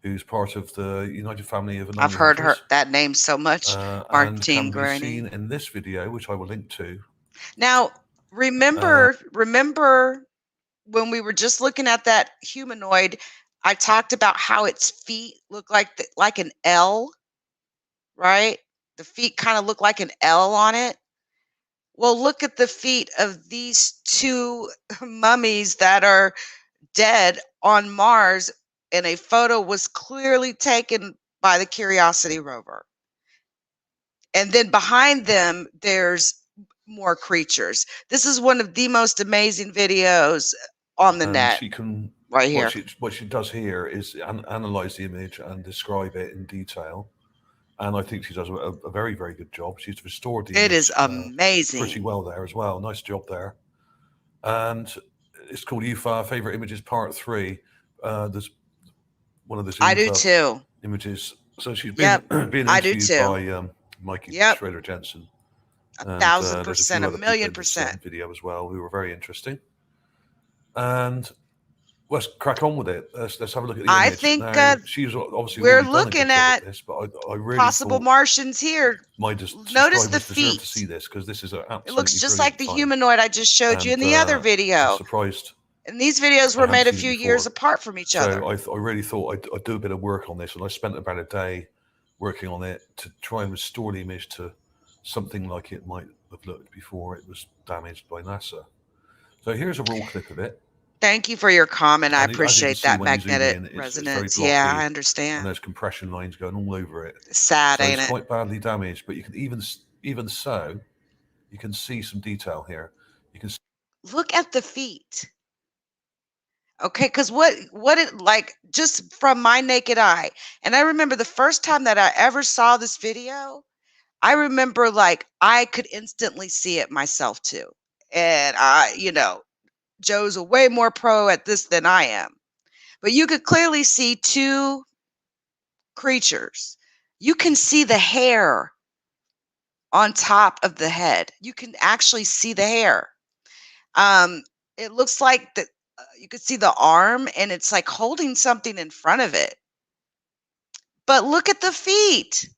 who's part of the United Family of Anomaly I've heard Hunters, that name so much, and Martine can be Graney. seen in this video, which I will link to. Now, remember when we were just looking at that humanoid, I talked about how its feet look like an L, right? The feet kind of look like an L on it. Well, look at the feet of these two mummies that are dead on Mars, and a photo was clearly taken by the Curiosity rover. And then behind them, there's more creatures. This is one of the most amazing videos on the And net. she can Right here. What she does here is analyze the image and describe it in detail. And I think she does a very, very good job. She's restored the image. It is amazing. Pretty well there as well. Nice job there. And it's called UFO Favorite Images Part 3. There's one of the I do too. images. So she's been being I do interviewed too. by Mikey Yep. Schrader Jensen. 1,000%, a million percent. Video as well, who were very interesting. And let's crack on with it. Let's have a look at the image. I think now, she's obviously we're already done a good looking job at this, but I really possible thought Martians here. Notice the deserve feet. to see this because this is an absolutely It looks just brilliant like the find. humanoid I just showed you in the other I'm video. surprised. And these videos were hadn't made a seen it few before. years apart from each other. So I really thought I'd do a bit of work on this, and I spent about a day working on it to try and restore the image to something like it might have looked before it was damaged by NASA. So here's a raw clip of it. Thank you for your comment. I And appreciate that when you zoom magnetic in, it's resonance. very blocky, Yeah, I and understand. there's compression lines going all over it. Sad, So ain't it's it? quite badly damaged, but you can even so, you can see some detail here. You can Look at the feet. Okay, because what it like just from my naked eye, and I remember the first time that I ever saw this video, I remember like I could instantly see it myself too. And Joe's a way more pro at this than I am. But you could clearly see two creatures. You can see the hair on top of the head. You can actually see the hair. It looks like you could see the arm and it's like holding something in front of it. But look at the feet.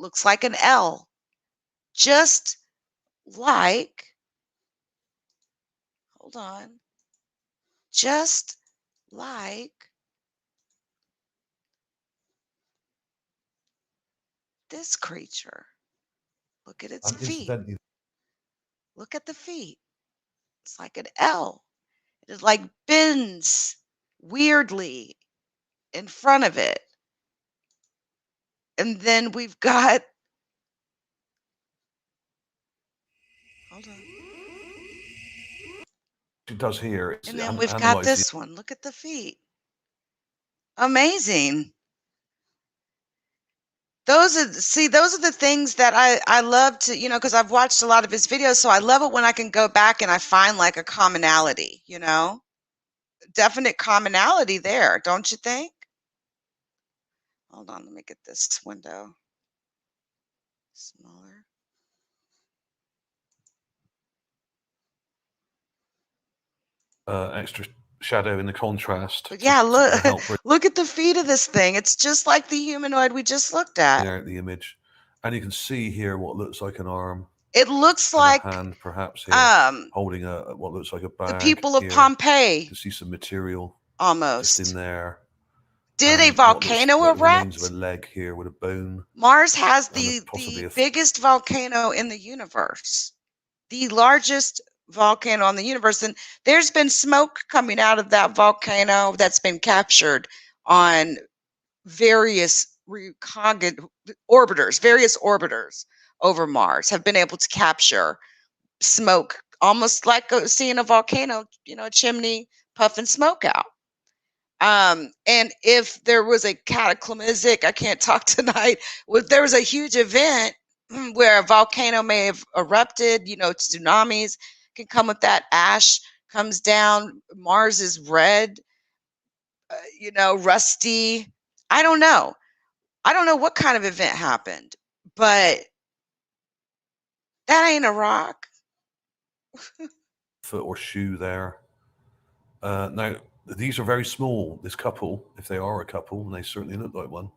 Looks like an L. Just like, hold on. Just like this creature. Look at its feet. Look at the feet. It's like an L. It like bends weirdly in front of it. And then we've got, hold on. It does here. And then we've got this one. Look at the feet. Amazing. Those are the things that I love to, because I've watched a lot of his videos, so I love it when I can go back and I find like a commonality, definite commonality there, don't you think? Hold on, let me get this window smaller. Extra shadow in the contrast. But yeah, to help bring look at the feet of this thing. It's just like the humanoid we just looked at. out the image, and you can see here what looks like an arm. It looks and like a hand, perhaps here, holding what looks like a bag. the people of here. Pompeii. You can see some material almost just in there. Did a volcano like erupt? remains of a leg here with a bone. Mars has and the possibly a biggest volcano in the universe, the largest volcano in the universe. And there's been smoke coming out of that volcano that's been captured on various orbiters. Various orbiters over Mars have been able to capture smoke, almost like seeing a volcano, chimney puffing smoke out. And if there was a cataclysmic, I can't talk tonight, if there was a huge event where a volcano may have erupted, tsunamis can come with that. Ash comes down, Mars is red, rusty. I don't know what kind of event happened, but that ain't a rock. Foot or shoe there. Now, these are very small, this couple, if they are a couple, and they certainly look like one.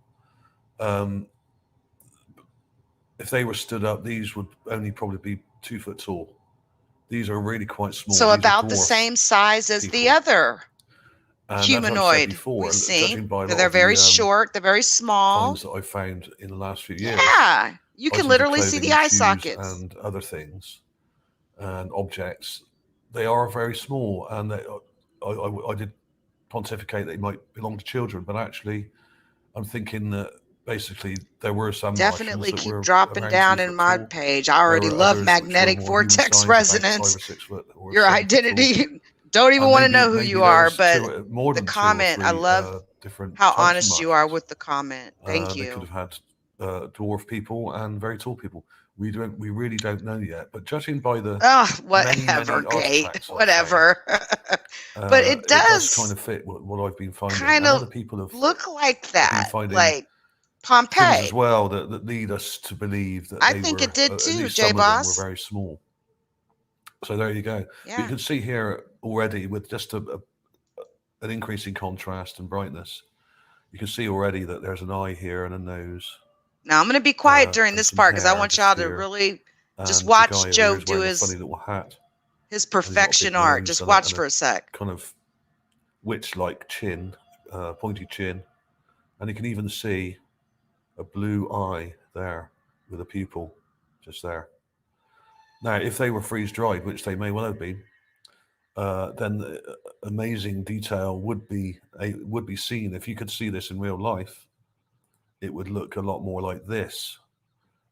If they were stood up, these would only probably be 2 foot tall. These are really quite small. So these about the same size as the other humanoid we've seen. They're very short, they're very small. Finds that I found in the last few years. Yeah, you can literally see the eye sockets. And other things and objects. They are very small, and I did pontificate they might belong to children, but actually I'm thinking that basically there were some definitely keep dropping down in my page. I already love magnetic vortex resonance. 5 or 6 foot, your identity. Don't even want to know who you are, but the comment, I love how honest you are with the comment. Thank you. They could have had dwarf people and very tall people. We really don't know yet, but judging by the whatever, Kate, whatever. But it does kind of fit what I've been finding. Kind of people have look like that, like Pompeii as well. That lead us to believe that I think it did too. J Boss were very small. So there you go. Yeah. You can see here already with just an increase in contrast and brightness. You can see already that there's an eye here and a nose. Now I'm going to be quiet during this part because I want y'all to really just watch Joe do his funny little hat. His perfection art. Just watch for a sec. Kind of witch-like chin, pointy chin, and you can even see a blue eye there with a pupil just there. Now, if they were freeze-dried, which they may well have been, then amazing detail would be seen. If you could see this in real life, it would look a lot more like this.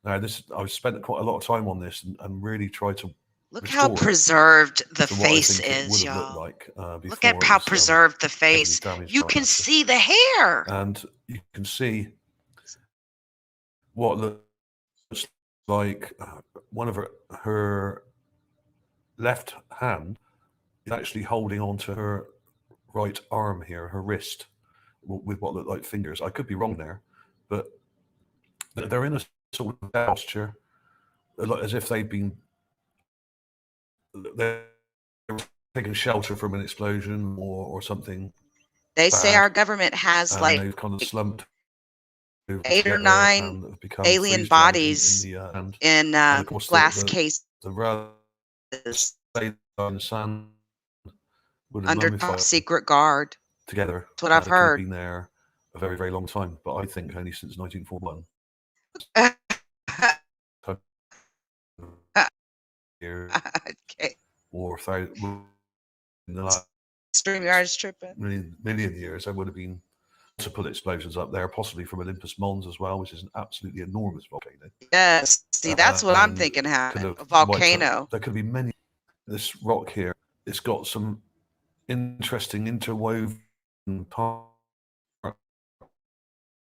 Now, I've spent quite a lot of time on this and really tried to look how preserved the face is, y'all. Look at how preserved the face. You can see the hair, and you can see what looks like one of her left hand is actually holding onto her right arm here, her wrist, with what look like fingers. I could be wrong there, but they're in a sort of posture, as if they're taking shelter from an explosion or something. They say our government has like they've kind of slumped 8 or 9 alien bodies in glass cases under top secret guard. Together. That's what I've heard. Been there a very, very long time, but I think only since 1941. Okay. Or in the last StreamYard is tripping. Million years, there would have been multiple explosions up there, possibly from Olympus Mons as well, which is an absolutely enormous volcano. Yes, see, that's what I'm thinking happened. A volcano. There could be many. This rock here, it's got some interesting interwoven parts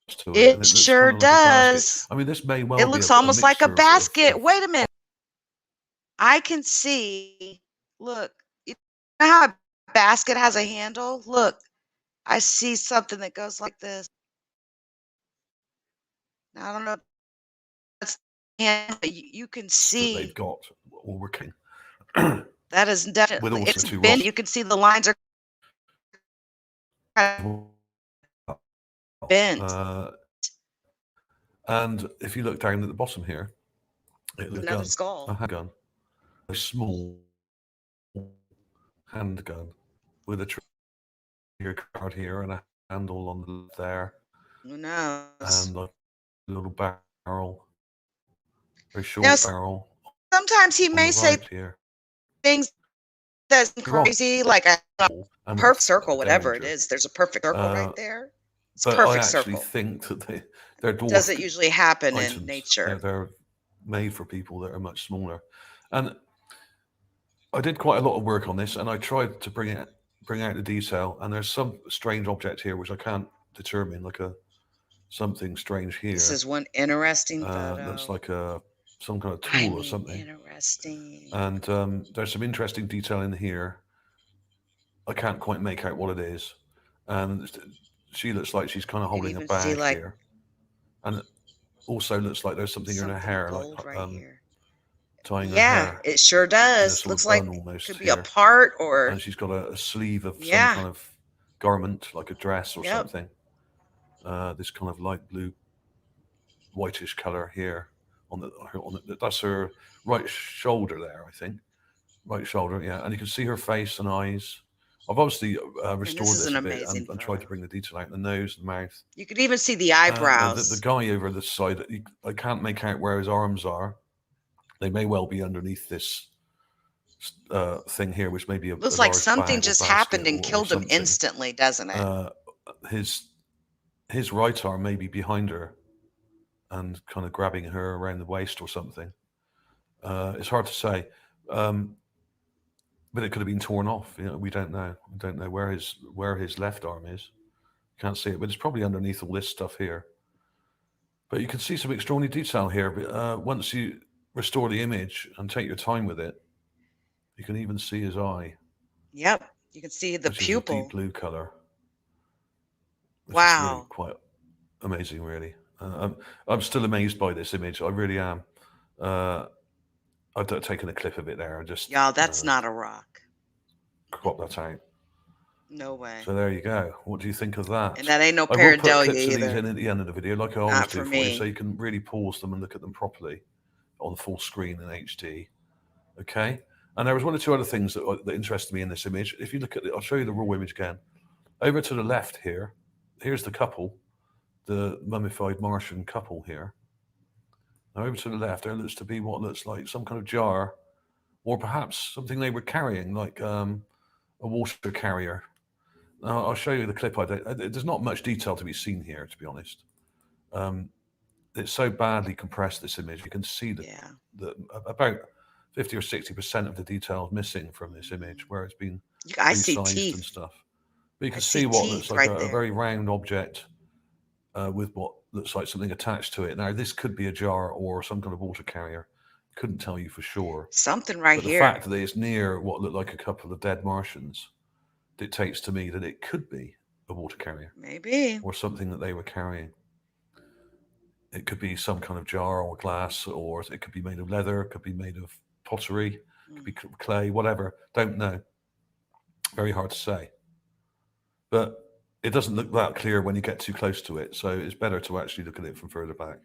to it. It sure does. I mean, this may well. It looks almost like a basket. Wait a minute. I can see. Look, you know how a basket has a handle? Look, I see something that goes like this. Now, I don't know. That's you can see. They've got all working. That is definitely. It's bent. You can see the lines are bent. And if you look down at the bottom here, Another gun, skull. a handgun, a small handgun with a trigger card here and a handle on the left there, Who knows? and a little barrel, very short Now, barrel sometimes he on may the say right here. things that's You're right. crazy, like a And perfect it's circle, whatever it danger. is. There's a perfect circle right there. It's a But I perfect actually circle. think that they're dwarf Doesn't usually happen items. in nature. They're made for people that are much smaller. And I did quite a lot of work on this, and I tried to bring out the detail. And there's some strange object here which I can't determine, like something strange here. This is one interesting photo. That's like some kind of tool or something. Interesting. And there's some interesting detail in here. I can't quite make out what it is. And she looks like she's kind of holding a bag here. And also looks like there's something in her hair, like right here. tying her hair. Yeah, it sure does. Looks like almost could be here. a part or. And she's got a sleeve of some kind of garment, like a dress or something. This kind of light blue, whitish color here on the that's her right shoulder there, I think. Right shoulder, yeah. And you can see her face and eyes. I've obviously restored this a bit and tried to bring the detail out in the nose and mouth. You could even see the eyebrows. The guy over this side, I can't make out where his arms are. They may well be underneath this thing here, which may be a looks like something just happened and killed him instantly, doesn't it? His right arm may be behind her and kind of grabbing her around the waist or something. It's hard to say. But it could have been torn off. You know, we don't know. We don't know where his left arm is. Can't see it, but it's probably underneath all this stuff here. But you can see some extraordinary detail here. But once you restore the image and take your time with it, you can even see his eye. Yep, you can see the pupil. Is a deep blue color. Wow, is really quite amazing, really. I'm still amazed by this image. I really am. I've taken a clip of it there. Y'all, that's not a rock. Crop that out. No way. So there you go. What do you think of that? And that ain't no pareidolia either. I will put clips of these in at the end of the video, like I always do for you, so you can really pause them and look at them properly on full screen in HD. Okay? And there was one or two other things that interested me in this image. If you look at it, I'll show you the raw image again. Over to the left here, here's the couple, the mummified Martian couple here. Now over to the left, there looks to be what looks like some kind of jar, or perhaps something they were carrying, like a water carrier. Now, I'll show you the clip. There's not much detail to be seen here, to be honest. It's so badly compressed, this image. You can see that about 50 or 60% of the detail is missing from this image, where it's been resized and stuff. But you can see what looks like a very round object with what looks like something attached to it. Now, this could be a jar or some kind of water carrier. Couldn't tell you for sure. Something right here. The fact that it's near what looked like a couple of dead Martians dictates to me that it could be a water carrier. Maybe. Or something that they were carrying. It could be some kind of jar or glass, or it could be made of leather, it could be made of pottery, it could be clay, whatever. Don't know. Very hard to say. But it doesn't look that clear when you get too close to it, so it's better to actually look at it from further back.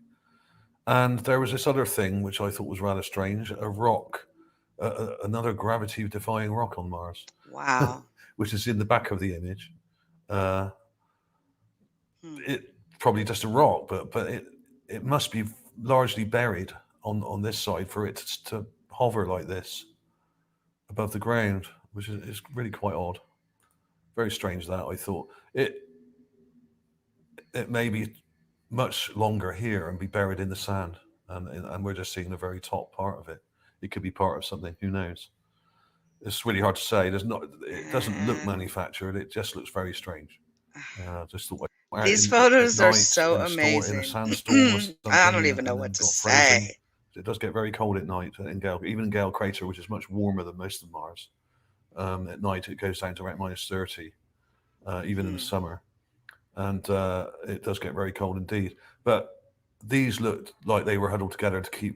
And there was this other thing which I thought was rather strange, a rock, another gravity-defying rock on Mars. Wow. Which is in the back of the image. It probably just a rock, but it must be largely buried on this side for it to hover like this above the ground, which is really quite odd. Very strange that, I thought. It may be much longer here and be buried in the sand, and we're just seeing the very top part of it. It could be part of something, who knows? It's really hard to say. It doesn't look manufactured. It just looks very strange. Just thought these photos are so amazing. In a sandstorm or something, I don't even know what to say. It does get very cold at night even in Gale Crater, which is much warmer than most of Mars. At night it goes down to around -30, even in the summer, and it does get very cold indeed. But these looked like they were huddled together to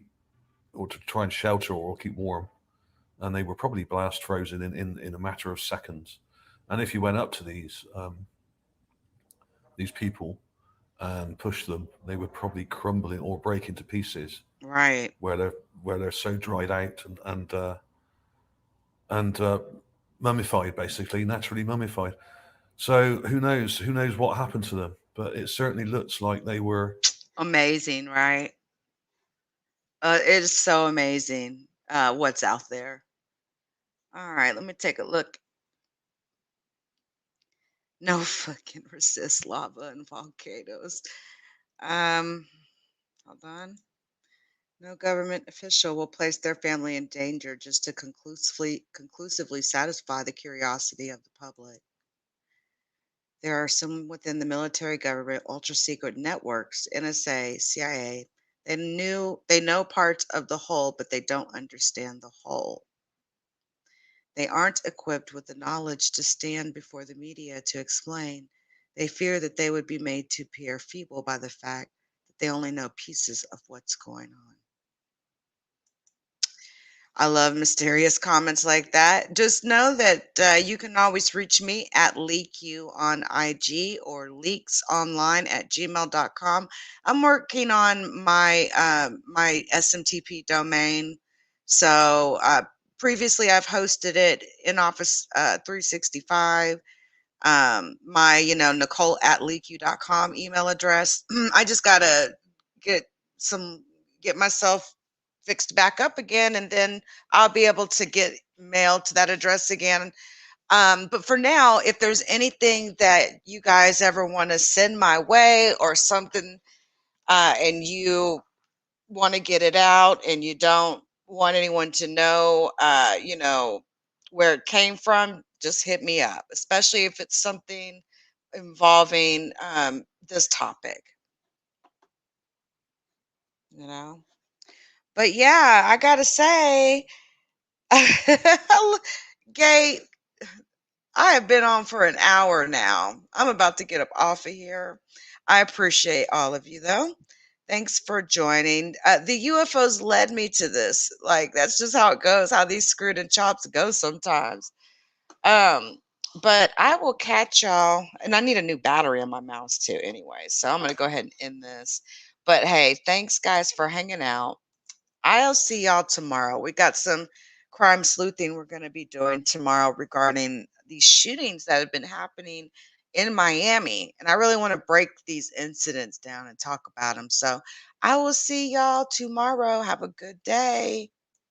try and shelter or keep warm. And they were probably blast frozen in a matter of seconds. And if you went up to these, these people and push them, they would probably crumble or break into pieces Right. where they're so dried out and mummified, basically naturally mummified. So who knows? Who knows what happened to them? But it certainly looks like they were. Amazing, right? It is so amazing what's out there. All right, let me take a look. No fucking resist lava and volcanoes. Um, Hold on. No government official will place their family in danger just to conclusively satisfy the curiosity of the public. There are some within the military government ultra secret networks, NSA, CIA. They know parts of the whole, but they don't understand the whole. They aren't equipped with the knowledge to stand before the media to explain. They fear that they would be made to appear feeble by the fact that they only know pieces of what's going on. I love mysterious comments like that. Just know that you can always reach me at LeakU on IG or leaksonline@gmail.com. I'm working on my SMTP domain. So previously I've hosted it in Office 365. My, Nicole at leaku.com email address. I just got to get get myself fixed back up again, and then I'll be able to get mail to that address again. But for now, if there's anything that you guys ever want to send my way or something, and you want to get it out and you don't want anyone to know, where it came from, just hit me up, especially if it's something involving this topic, you know. But yeah, I gotta say, Gay, I have been on for an hour now. I'm about to get up off of here. I appreciate all of you, though. Thanks for joining. The UFOs led me to this. Like, that's just how it goes, how these screwed and chops go sometimes. Um, but I will catch y'all. And I need a new battery on my mouse, too, anyway. So I'm going to go ahead and end this. But hey, thanks, guys, for hanging out. I'll see y'all tomorrow. We got some crime sleuthing we're going to be doing tomorrow regarding these shootings that have been happening in Miami. And I really want to break these incidents down and talk about them. So I will see y'all tomorrow. Have a good day.